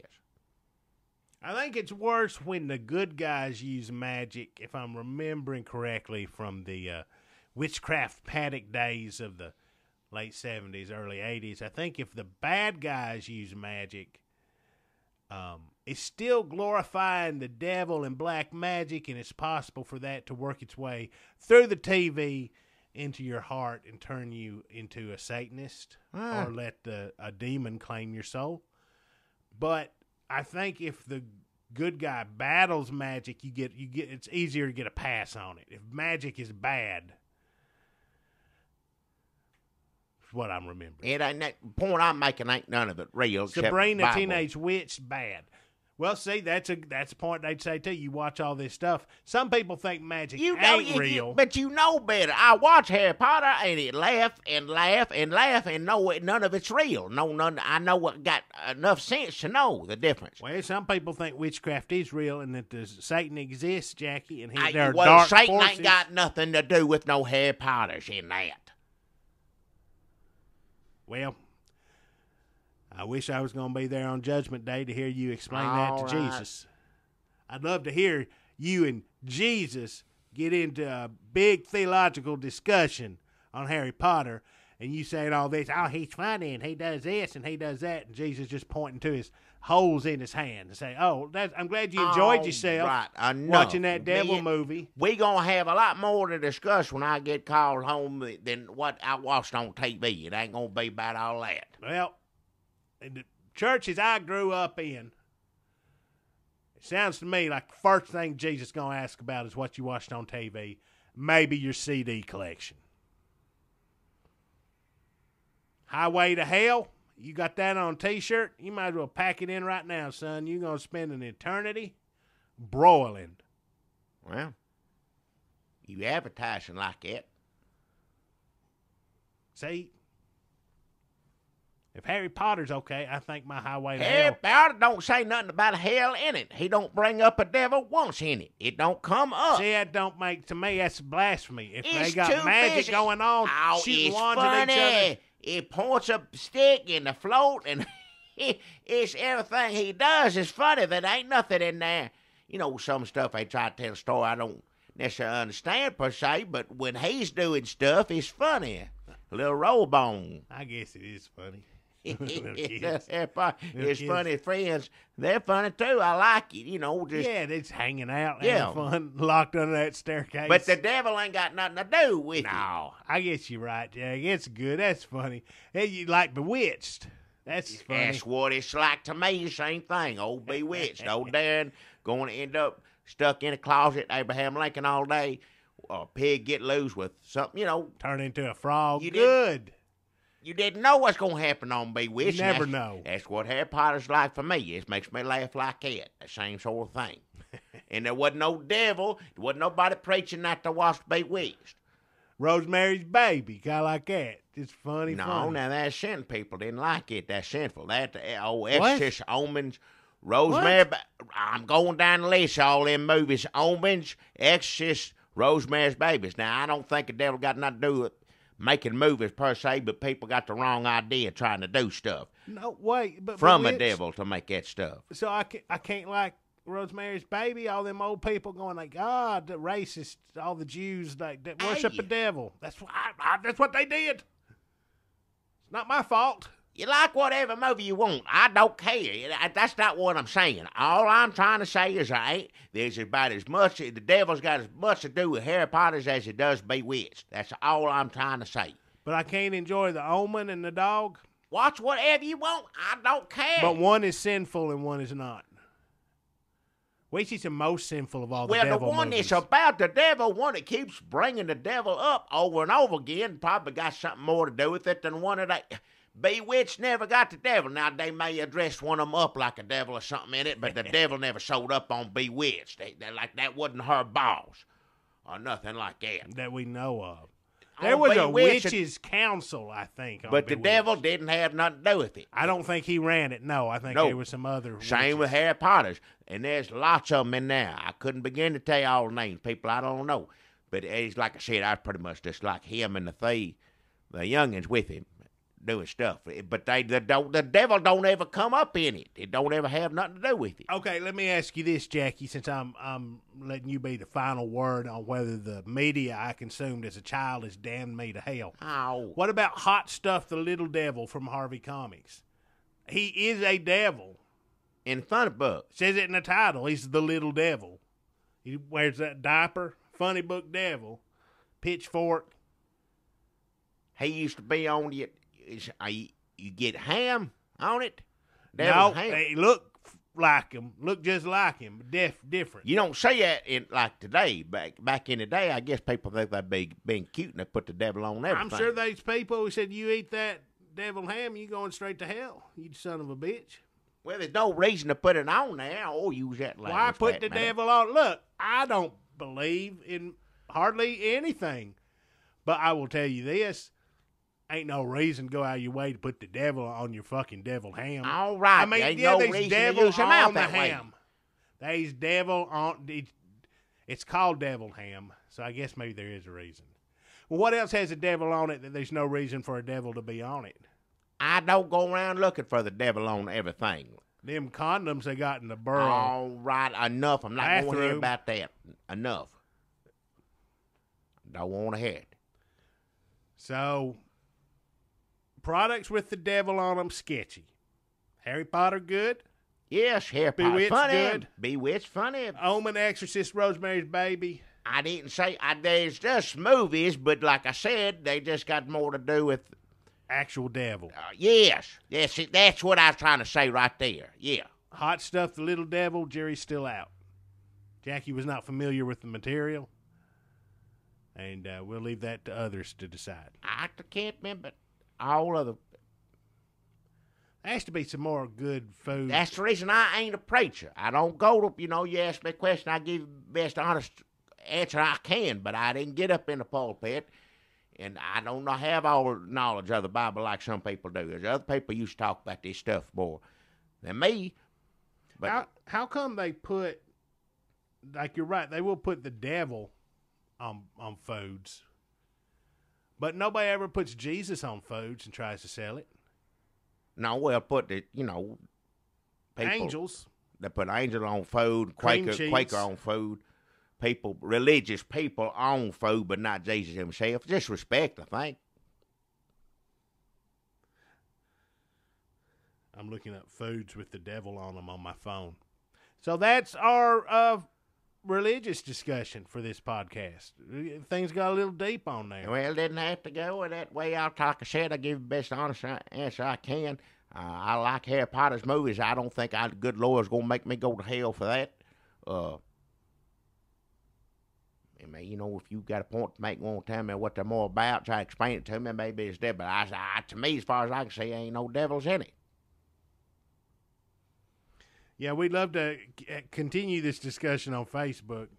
I think it's worse when the good guys use magic, if I'm remembering correctly, from the witchcraft paddock days of the late 70s, early 80s. I think if the bad guys use magic, it's still glorifying the devil and black magic, and it's possible for that to work its way through the TV into your heart and turn you into a Satanist or let a demon claim your soul. But I think if the good guy battles magic, you get it's easier to get a pass on it. If magic is bad, that's what I'm remembering. It ain't that point I'm making ain't none of it real. Sabrina, Bible. Teenage Witch, bad. Well, see, that's a point they'd say too. You watch all this stuff. Some people think magic ain't real. But you know better. I watch Harry Potter and it laugh and know none of it's real. None. I know what got enough sense to know the difference. Well, some people think witchcraft is real and that Satan exists, Jackie, and there are well, dark Satan forces. ain't got nothing to do with no Harry Potters in that. Well, I wish I was going to be there on Judgment Day to hear you explain that to Jesus. I'd love to hear you and Jesus get into a big theological discussion on Harry Potter, and you saying all this, he's funny, and he does this, and he does that, and Jesus just pointing to his holes in his hand and say, I'm glad you enjoyed yourself watching that devil movie. We going to have a lot more to discuss when I get called home than what I watched on TV. It ain't going to be about all that. Well, in the churches I grew up in, it sounds to me like the first thing Jesus is going to ask about is what you watched on TV, maybe your CD collection. Highway to Hell, you got that on a T-shirt? You might as well pack it in right now, son. You're going to spend an eternity broiling. Well, you advertising like that. See? If Harry Potter's okay, I think my highway to Harry hell. Potter don't say nothing about hell in it. He don't bring up a devil once in it. It don't come up. See, that don't make, to me, that's blasphemy. If It's they got too magic busy. going on, Oh, shooting it's wands funny. at each other. He points a stick in the float, and it's everything he does is funny. There ain't nothing in there. You know, some stuff they try to tell a story I don't necessarily understand per se, but when he's doing stuff, it's funny. A little roll bone. I guess it is funny. It's funny friends. They're funny too. I like it. You know, just Yeah, it's hanging out, Yeah. having fun, locked under that staircase. but the devil ain't got nothing to do with it. No, I guess you're right, Jack. It's good. That's funny. Hey, you like Bewitched. That's funny. That's what it's like to me. Same thing. Old Bewitched. Old Dan going to end up stuck in a closet, Abraham Lincoln all day. Or a pig get loose with something, you know. Turn into a frog. You Good. You didn't know what's going to happen on Bewitched. You never and know. That's what Harry Potter's like for me. It makes me laugh like that. The same sort of thing. And there wasn't no devil. There wasn't nobody preaching not to watch Bewitched. Rosemary's Baby, kind of like that. It's funny. No, funny. now that's sin. People didn't like it. That's sinful. That Exorcist, Omens, Rosemary. I'm going down the list. All them movies: Omens, Exorcist, Rosemary's Babies. Now I don't think the devil got nothing to do with making movies per se, but people got the wrong idea trying to do stuff No, wait. But from a Bewitched- devil to make that stuff. So I can't like Rosemary's Baby. All them old people going like, God, the racists, all the Jews like that worship Hey. the devil. That's what that's what they did. It's not my fault. You like whatever movie you want. I don't care. That's not what I'm saying. All I'm trying to say is there's about as much, the devil's got as much to do with Harry Potter's as it does Bewitched. That's all I'm trying to say. But I can't enjoy the Omen and the dog. Watch whatever you want. I don't care. But one is sinful and one is not. Which is the most sinful of all the Well, devil the one movies? that's about the devil, one that keeps bringing the devil up over and over again, probably got something more to do with it than one of they. Bewitched never got the devil. Now, they may have dressed one of them up like a devil or something in it, but the devil never showed up on Bewitched. They like that wasn't her boss or nothing like that. that we know of. On There was a Bewitched, witches' council, I think. on but the Bewitched. devil didn't have nothing to do with it. I don't think he ran it. No, I think No. there was some other. Same with Harry Potter's. And there's lots of them in there. I couldn't begin to tell you all the names. People I don't know. But it's like I said, I pretty much just like him and the youngins with him doing stuff. But the devil don't ever come up in it. It don't ever have nothing to do with it. Okay, let me ask you this, Jackie, since I'm letting you be the final word on whether the media I consumed as a child has damned me to hell. Oh. What about Hot Stuff, the Little Devil from Harvey Comics? He is a devil. In Funny Book. Says it in the title. He's the Little Devil. He wears that diaper. Funny Book Devil. Pitchfork. He used to be on you get ham on it. No, Devil's ham. they look like him. Look just like him, but different. You don't say that in like today. Back in the day, I guess people think they'd be being cute and they put the devil on everything. I'm sure there's people who said, you eat that devil ham, you going straight to hell, you son of a bitch. Well, there's no reason to put it on there or use that language. Why for put that the matter. devil on? Look, I don't believe in hardly anything, but I will tell you this. Ain't no reason to go out of your way to put the devil on your fucking devil ham. All right. I mean, ain't yeah, no there's reason devil to use your mouth on the that way. ham. There's devil on. It's called devil ham, so I guess maybe there is a reason. Well, what else has a devil on it that there's no reason for a devil to be on it? I don't go around looking for the devil on everything. Them condoms they got in the burrow. All right, enough. I'm not going to hear Bathroom. about that. Enough. Don't want to hear it. So, products with the devil on them, sketchy. Harry Potter, good. Yes, Harry Potter. Bewitched, Funny. good. Bewitched, funny. Omen, Exorcist, Rosemary's Baby. I didn't say there's just movies, but like I said, they just got more to do with. Actual devil. Yes, that's what I was trying to say right there. Yeah. Hot Stuff, the Little Devil, jury's still out. Jackie was not familiar with the material, and we'll leave that to others to decide. I can't remember all of the. There has to be some more good food. That's the reason I ain't a preacher. I don't go to, you ask me a question, I give you the best honest answer I can, but I didn't get up in the pulpit And I don't have all the knowledge of the Bible like some people do. There's other people used to talk about this stuff more than me. But how come they put, like you're right, they will put the devil on foods, but nobody ever puts Jesus on foods and tries to sell it. No, well, put the, people. Angels. They put angel on food, Cream Quaker cheese. on food. People, religious people on food, but not Jesus himself. Just respect, I think. I'm looking up foods with the devil on them on my phone. So that's our religious discussion for this podcast. Things got a little deep on there. Well, it didn't have to go that way. Like I said, I give the best honest answer I can. I like Harry Potter's movies. I don't think the good Lord's going to make me go to hell for that. I mean, if you got a point to make, won't tell me what they're more about, try to explain it to me, maybe it's devil. But to me, as far as I can see, ain't no devils in it. Yeah, we'd love to continue this discussion on Facebook.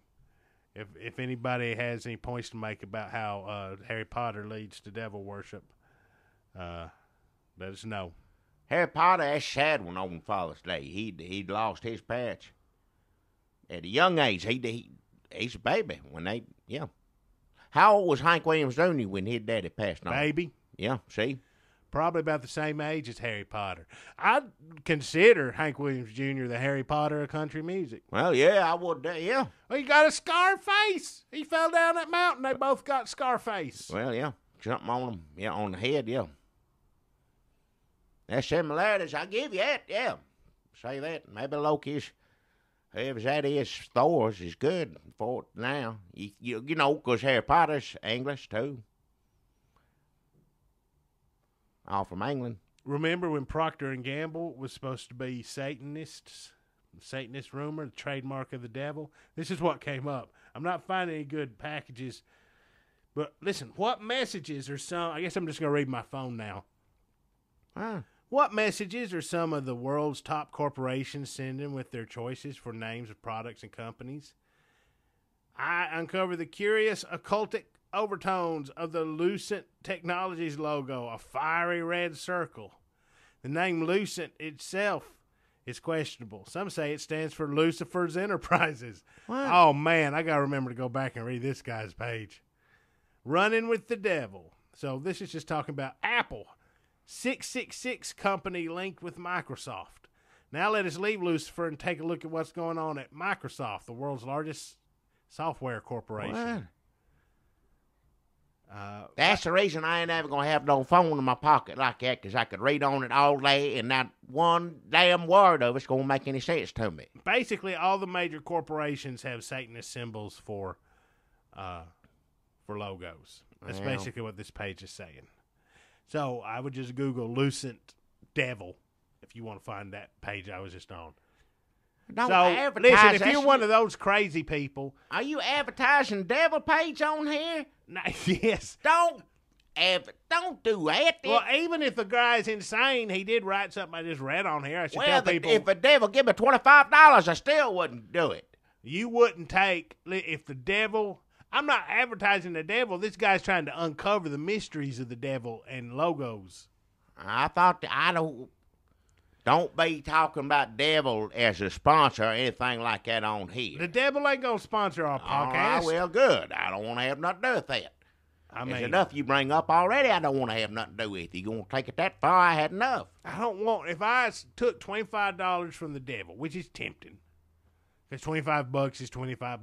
If anybody has any points to make about how Harry Potter leads to devil worship, let us know. Harry Potter, that's sad one on Father's Day. He'd lost his parents at a young age. He's a baby when How old was Hank Williams Jr. when his daddy passed on? Baby. Yeah, see? Probably about the same age as Harry Potter. I'd consider Hank Williams Jr. the Harry Potter of country music. Well, yeah, I would, yeah. Well, he got a scar face. He fell down that mountain. They both got scar face. Well, yeah, something on him, yeah, on the head, yeah. That's similarities. I give you that, yeah. Say that. Maybe Loki's, whoever's that is, Thor's is good for it now. Because Harry Potter's English, too. All from England. Remember when Procter & Gamble was supposed to be Satanists? Satanist rumor, the trademark of the devil? This is what came up. I'm not finding any good packages. But listen, what messages are some... I guess I'm just going to read my phone now. What messages are some of the world's top corporations sending with their choices for names of products and companies? I uncover the curious occultic overtones of the Lucent Technologies logo, a fiery red circle. The name Lucent itself is questionable. Some say it stands for Lucifer's Enterprises. What? Oh, man, I got to remember to go back and read this guy's page. Running with the devil. So this is just talking about Apple. 666 company linked with Microsoft. Now let us leave Lucifer and take a look at what's going on at Microsoft, the world's largest software corporation. What? That's the reason I ain't ever going to have no phone in my pocket like that, because I could read on it all day and not one damn word of it's going to make any sense to me. Basically, all the major corporations have Satanist symbols for logos. That's basically what this page is saying. So I would just Google Lucent Devil if you want to find that page I was just on. Don't So, advertise listen, if that you're shit. one of those crazy people... Are you advertising devil page on here? Yes. Don't do that. Well, even if the guy's insane, he did write something I just read on here. I should tell people... if the devil give me $25, I still wouldn't do it. You wouldn't take... If the devil... I'm not advertising the devil. This guy's trying to uncover the mysteries of the devil and logos. I thought don't be talking about devil as a sponsor or anything like that on here. The devil ain't going to sponsor our All podcast. right, well, good. I don't want to have nothing to do with that. There's enough you bring up already. I don't want to have nothing to do with. You going to take it that far? I had enough. I don't want... If I took $25 from the devil, which is tempting, because $25 is $25.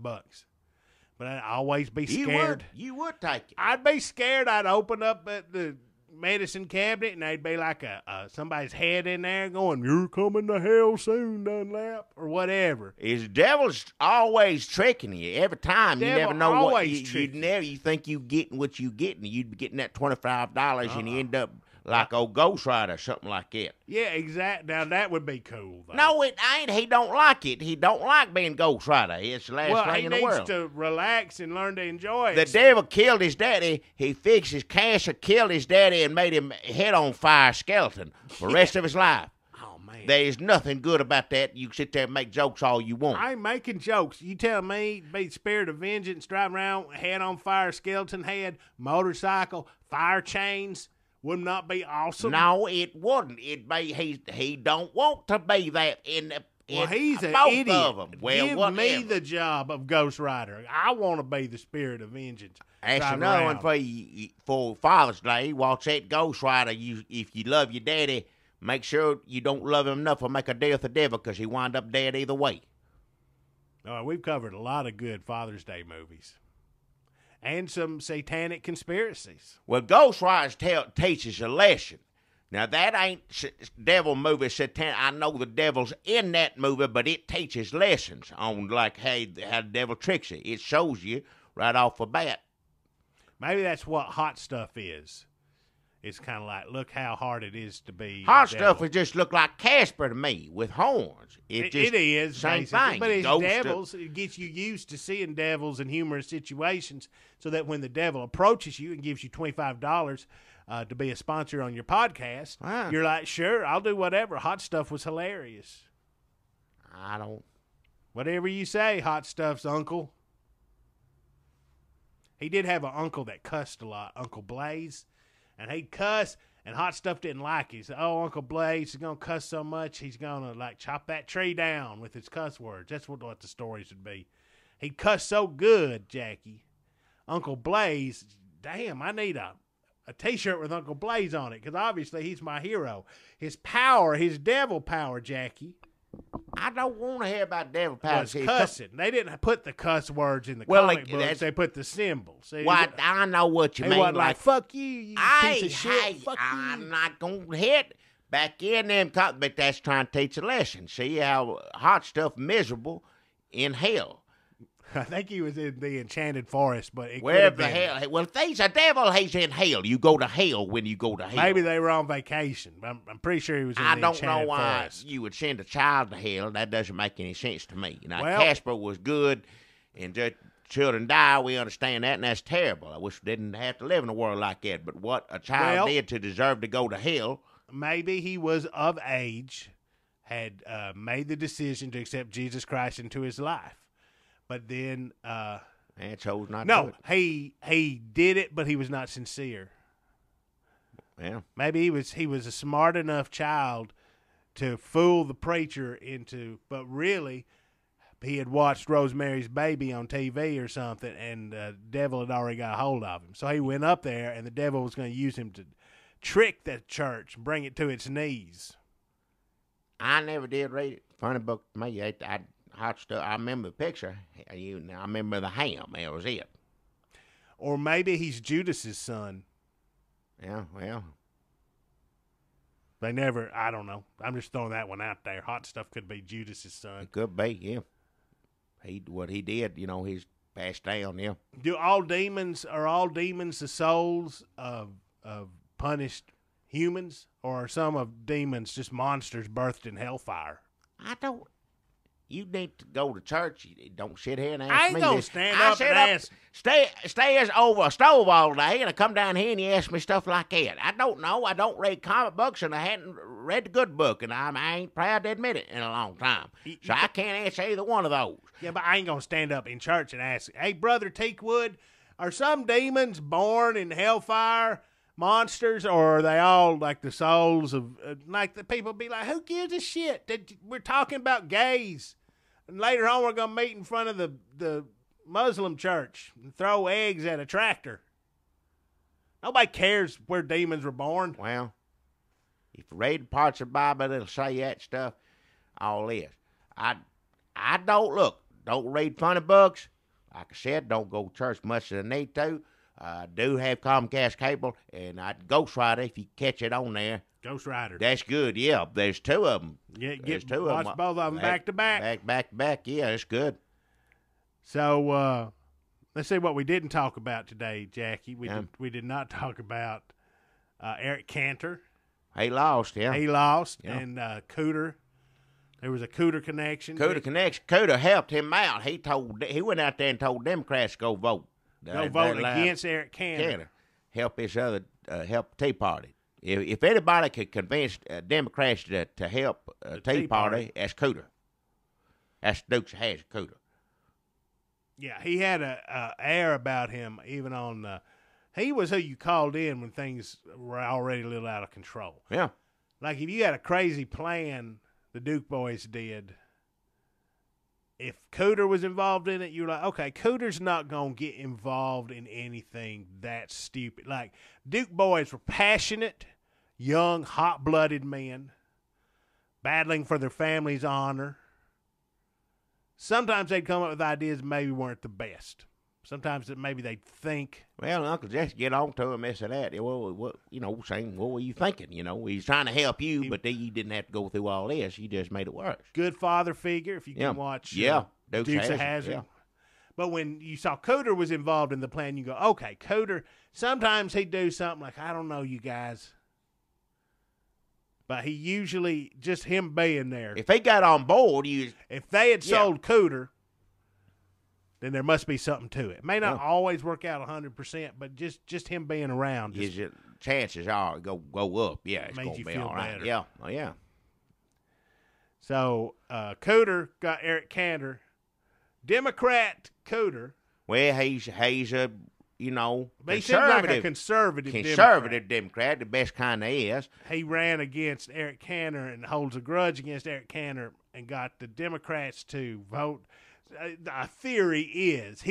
But I'd always be scared. You would take it. I'd be scared. I'd open up the medicine cabinet and there'd be like somebody's head in there going, "You're coming to hell soon, Dunlap," or whatever. Is devil's always tricking you every time? You Devil never know what always you tricks never. You think you getting what you getting. You'd be getting that $25 and you end up like old Ghost Rider or something like that. Yeah, exactly. Now that would be cool, though. No, it ain't. He don't like it. He don't like being Ghost Rider. It's the last thing in the world. He needs to relax and learn to enjoy The it. devil killed his daddy. He fixed his cancer, killed his daddy, and made him head on fire skeleton for the rest of his life. Oh man. There's nothing good about that. You can sit there and make jokes all you want. I ain't making jokes. You tell me, be spirit of vengeance, drive around, head on fire, skeleton head, motorcycle, fire chains. Would not be awesome? No, it wouldn't. It be he don't want to be that in he's an both idiot. of them. Well, Give whatever. me the job of Ghost Rider. I want to be the spirit of vengeance. That's Drive another around. one for you, for Father's Day. Watch that Ghost Rider. If you love your daddy, make sure you don't love him enough to make a deal with the devil, because he wind up dead either way. All right, we've covered a lot of good Father's Day movies. And some satanic conspiracies. Well, Ghost Rider teaches a lesson. Now, that ain't devil movie satanic. I know the devil's in that movie, but it teaches lessons on, like, hey, how the devil tricks you. It shows you right off the bat. Maybe that's what Hot Stuff is. It's kind of like, look how hard it is to be Hot the Stuff devil. would just look like Casper to me with horns. It is, same basically, thing. but it's Ghost devils. It gets you used to seeing devils in humorous situations, so that when the devil approaches you and gives you $25 to be a sponsor on your podcast, Wow. you're like, sure, I'll do whatever. Hot Stuff was hilarious. I don't. Whatever you say, Hot Stuff's uncle. He did have an uncle that cussed a lot, Uncle Blaze, and he'd cuss, and Hot Stuff didn't like it. He said, oh, Uncle Blaze is going to cuss so much, he's going to, like, chop that tree down with his cuss words. That's what the stories would be. He'd cuss so good, Jackie. Uncle Blaze, damn, I need a T-shirt with Uncle Blaze on it, because obviously he's my hero. His power, his devil power, Jackie, I don't want to hear about devil powers. was cussing. They didn't put the cuss words in the Well, comic like, books. that's- They put the symbols. See, Well, I know what you he mean. wasn't like, fuck you piece of shit. Hey, Fuck I'm you. not going to hit back in them, but that's trying to teach a lesson. See how Hot Stuff miserable in hell. I think he was in the Enchanted Forest, but it could Where have the been. hell? Well, if he's a devil, he's in hell. You go to hell when you go to hell. Maybe they were on vacation. I'm pretty sure he was in I the don't know Enchanted why Forest. you would send a child to hell. That doesn't make any sense to me. Now, Well- Casper was good, and just children die. We understand that, and that's terrible. I wish we didn't have to live in a world like that. But what a child Well- did to deserve to go to hell. Maybe he was of age, had made the decision to accept Jesus Christ into his life. But then, And chose not to do no, it. he did it, but he was not sincere. Yeah. Maybe he was a smart enough child to fool the preacher into, but really, he had watched Rosemary's Baby on TV or something, and the devil had already got a hold of him. So he went up there, and the devil was going to use him to trick the church, bring it to its knees. I never did read it. Funny book to me. Hot Stuff. I remember the picture. I remember the ham. That was it. Or maybe he's Judas's son. Yeah, well, They never, I don't know. I'm just throwing that one out there. Hot Stuff could be Judas's son. it could be, yeah. What he did, he's passed down, yeah. Are all demons the souls of punished humans, or are some of demons just monsters birthed in hellfire? I don't. You need to go to church. You don't sit here and ask I ain't me gonna this. stand I up sit and ask. Stay over a stove all day, and I come down here and you ask me stuff like that. I don't know. I don't read comic books, and I hadn't read the good book, and I ain't proud to admit it in a long time. So I can't answer either one of those. Yeah, but I ain't gonna stand up in church and ask, hey, Brother Teakwood, are some demons born in hellfire monsters, or are they all like the souls of, like the people be like, who gives a shit? We're talking about gays. And later on, we're going to meet in front of the Muslim church and throw eggs at a tractor. Nobody cares where demons were born. Well, if you read parts of the Bible that'll say that stuff, all this. I don't read funny books. Like I said, don't go to church much as I need to. I do have Comcast cable, and I'd Ghost Rider if you catch it on there. Ghost Rider. That's good, yeah. There's two of them. Watch both of them back to back. Back to back, yeah, it's good. So let's see what we didn't talk about today, Jackie. We did not talk about Eric Cantor. He lost, yeah. He lost, Yeah. and Cooter. There was a Cooter connection. Cooter helped him out. He went out there and told Democrats to go vote. Go vote against Eric Cantor. Help his other help Tea Party. If anybody could convince Democrats to help Tea Party, that's Cooter. That's Dukes has Cooter. Yeah, he had a air about him, even on. He was who you called in when things were already a little out of control. Yeah. Like if you had a crazy plan, the Duke boys did. If Cooter was involved in it, you were like, okay, Cooter's not going to get involved in anything that stupid. Like, Duke boys were passionate, young, hot-blooded men, battling for their family's honor. Sometimes they'd come up with ideas that maybe weren't the best. Sometimes maybe they'd think. Well, Uncle Jesse, get on to him, this or that. Well, saying, what were you thinking? He's trying to help you, but you didn't have to go through all this. You just made it worse. Good father figure, if you can watch Dukes of Hazzard. Yeah. But when you saw Cooter was involved in the plan, you go, okay, Cooter, sometimes he'd do something like, I don't know, you guys. But he usually, just him being there. If he got on board, if they had sold Cooter, then there must be something to it. It may not always work out 100%, but just him being around. His chances are go up. Yeah, it's going to be all right. Better. Yeah, oh, yeah. So Cooter got Eric Cantor. Democrat Cooter. Well, he's a, but he seems like a conservative Democrat, the best kind of is. He ran against Eric Cantor and holds a grudge against Eric Cantor and got the Democrats to vote. His theory is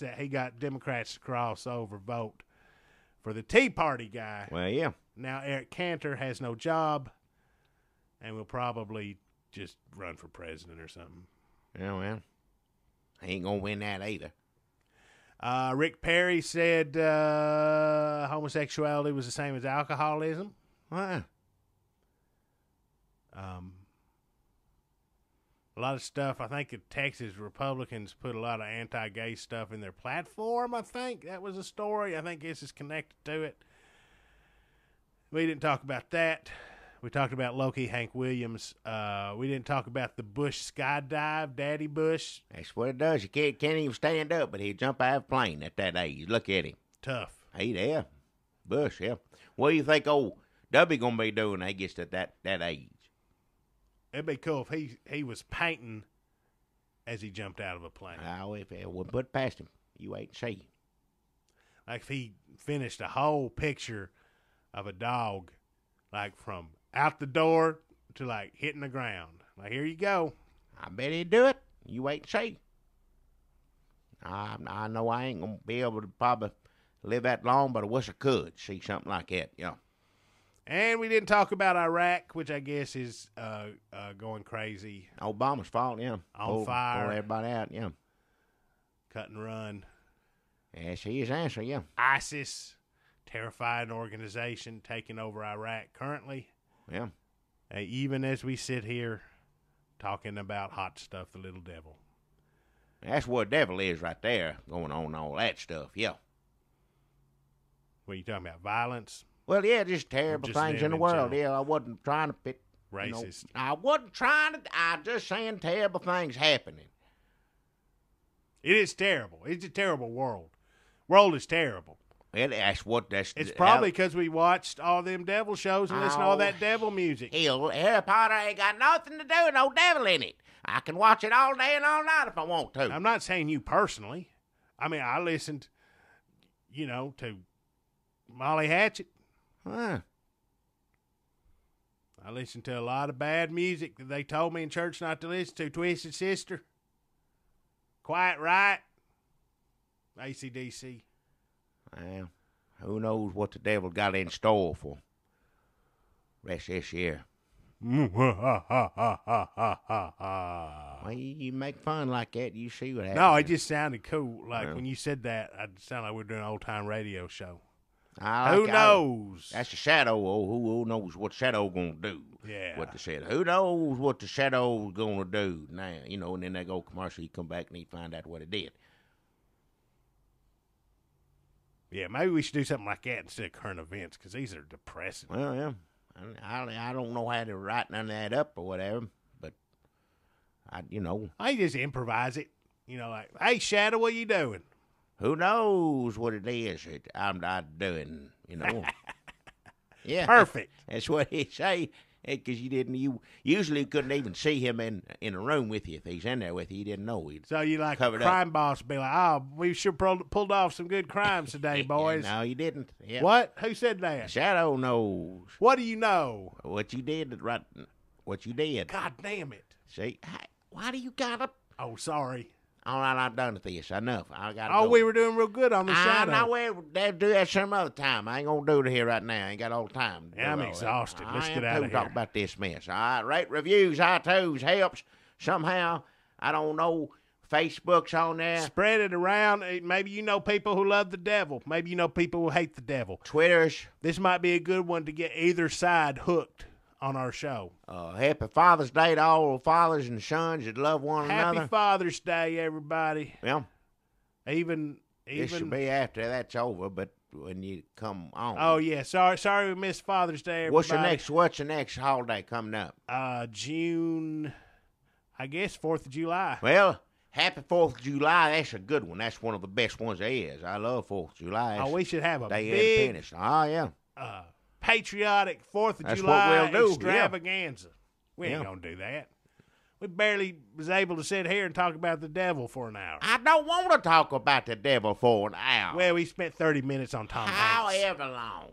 that he got Democrats to cross over, vote for the Tea Party guy. Well, yeah. Now Eric Cantor has no job and will probably just run for president or something. Yeah, well, he ain't going to win that either. Rick Perry said homosexuality was the same as alcoholism. What? A lot of stuff. I think the Texas Republicans put a lot of anti-gay stuff in their platform. I think that was a story. I think this is connected to it. We didn't talk about that. We talked about Loki, Hank Williams. We didn't talk about the Bush skydive, Daddy Bush. That's what it does. You can't even stand up, but he'd jump out of a plane at that age. Look at him. Tough. He there. Bush, yeah. What do you think old W going to be doing when he gets to that age? It'd be cool if he was painting as he jumped out of a plane. If it wouldn't put it past him, you wait and see. Like if he finished a whole picture of a dog, like from out the door to like hitting the ground. Like, here you go. I bet he'd do it. You wait and see. I know I ain't going to be able to probably live that long, but I wish I could see something like that, yeah. And we didn't talk about Iraq, which I guess is going crazy. Obama's fault, yeah. On fire. Pull everybody out, yeah. Cut and run. That's his answer, yeah. ISIS, terrifying organization, taking over Iraq currently. Yeah. Even as we sit here talking about hot stuff, the little devil. That's what devil is right there, going on all that stuff, yeah. What are you talking about, violence? Well, yeah, just terrible things in the world. Yeah, I wasn't trying to pick. Racist. I wasn't trying to. I'm just saying terrible things happening. It is terrible. It's a terrible world. World is terrible. Well, It's probably because we watched all them devil shows and listened to all that devil music. Hell, Harry Potter ain't got nothing to do with no devil in it. I can watch it all day and all night if I want to. I'm not saying you personally. I mean, I listened, to Molly Hatchet. Huh. I listened to a lot of bad music that they told me in church not to listen to. Twisted Sister, Quiet Right, AC/DC. Well, who knows what the devil got in store for rest of this year. Well, you make fun like that, you see what happens. No, it just sounded cool. Like when you said that, it sounded like we were doing an old-time radio show. Who knows? That's a shadow. Who knows what shadow going to do? Yeah. What they said. Who knows what the shadow's going to do now? And then they go commercial. You come back and you find out what it did. Yeah, maybe we should do something like that instead of current events because these are depressing. Well, yeah. I don't know how to write none of that up or whatever, but I just improvise it. Like, hey, Shadow, what you doing? Who knows what it is that I'm not doing, Yeah. Perfect. That's what he say. Because you usually couldn't even see him in a room with you if he's in there with you. You didn't know he'd So you like a covered crime up. boss be like, oh, we sure pulled off some good crimes today, boys. No, you didn't. Yeah. What? Who said that? Shadow knows What do you know? what you did. Right, what you did. God damn it. See, why do you gotta? Oh, sorry. All right, I'm done with this. Enough. I gotta Oh, go. we were doing real good on the shadow. I know we'll do that some other time. I ain't gonna do it here right now. I ain't got all the time. to Yeah, I'm do all that. exhausted. Let's get I out am of too. here. Talk about this mess. All right, rate reviews, iTunes helps somehow. I don't know. Facebook's on there. Spread it around. Maybe you know people who love the devil. Maybe you know people who hate the devil. Twitter's. This might be a good one to get either side hooked on our show. Happy Father's Day to all the fathers and sons that love one Happy another. Father's Day, everybody. Well, Even. this should be after that's over, but when you come on. Oh yeah, sorry we missed Father's Day, everybody. What's the next holiday coming up? June, I guess 4th of July. Well, happy 4th of July. That's a good one. That's one of the best ones there is. I love 4th of July. Oh, we should have a Day of big Independence. Oh, yeah. patriotic 4th of That's July what we'll do, extravaganza. We ain't Yeah. gonna do that. We barely was able to sit here and talk about the devil for an hour. I don't want to talk about the devil for an hour. Well, we spent 30 minutes on Tom Hanks. However long.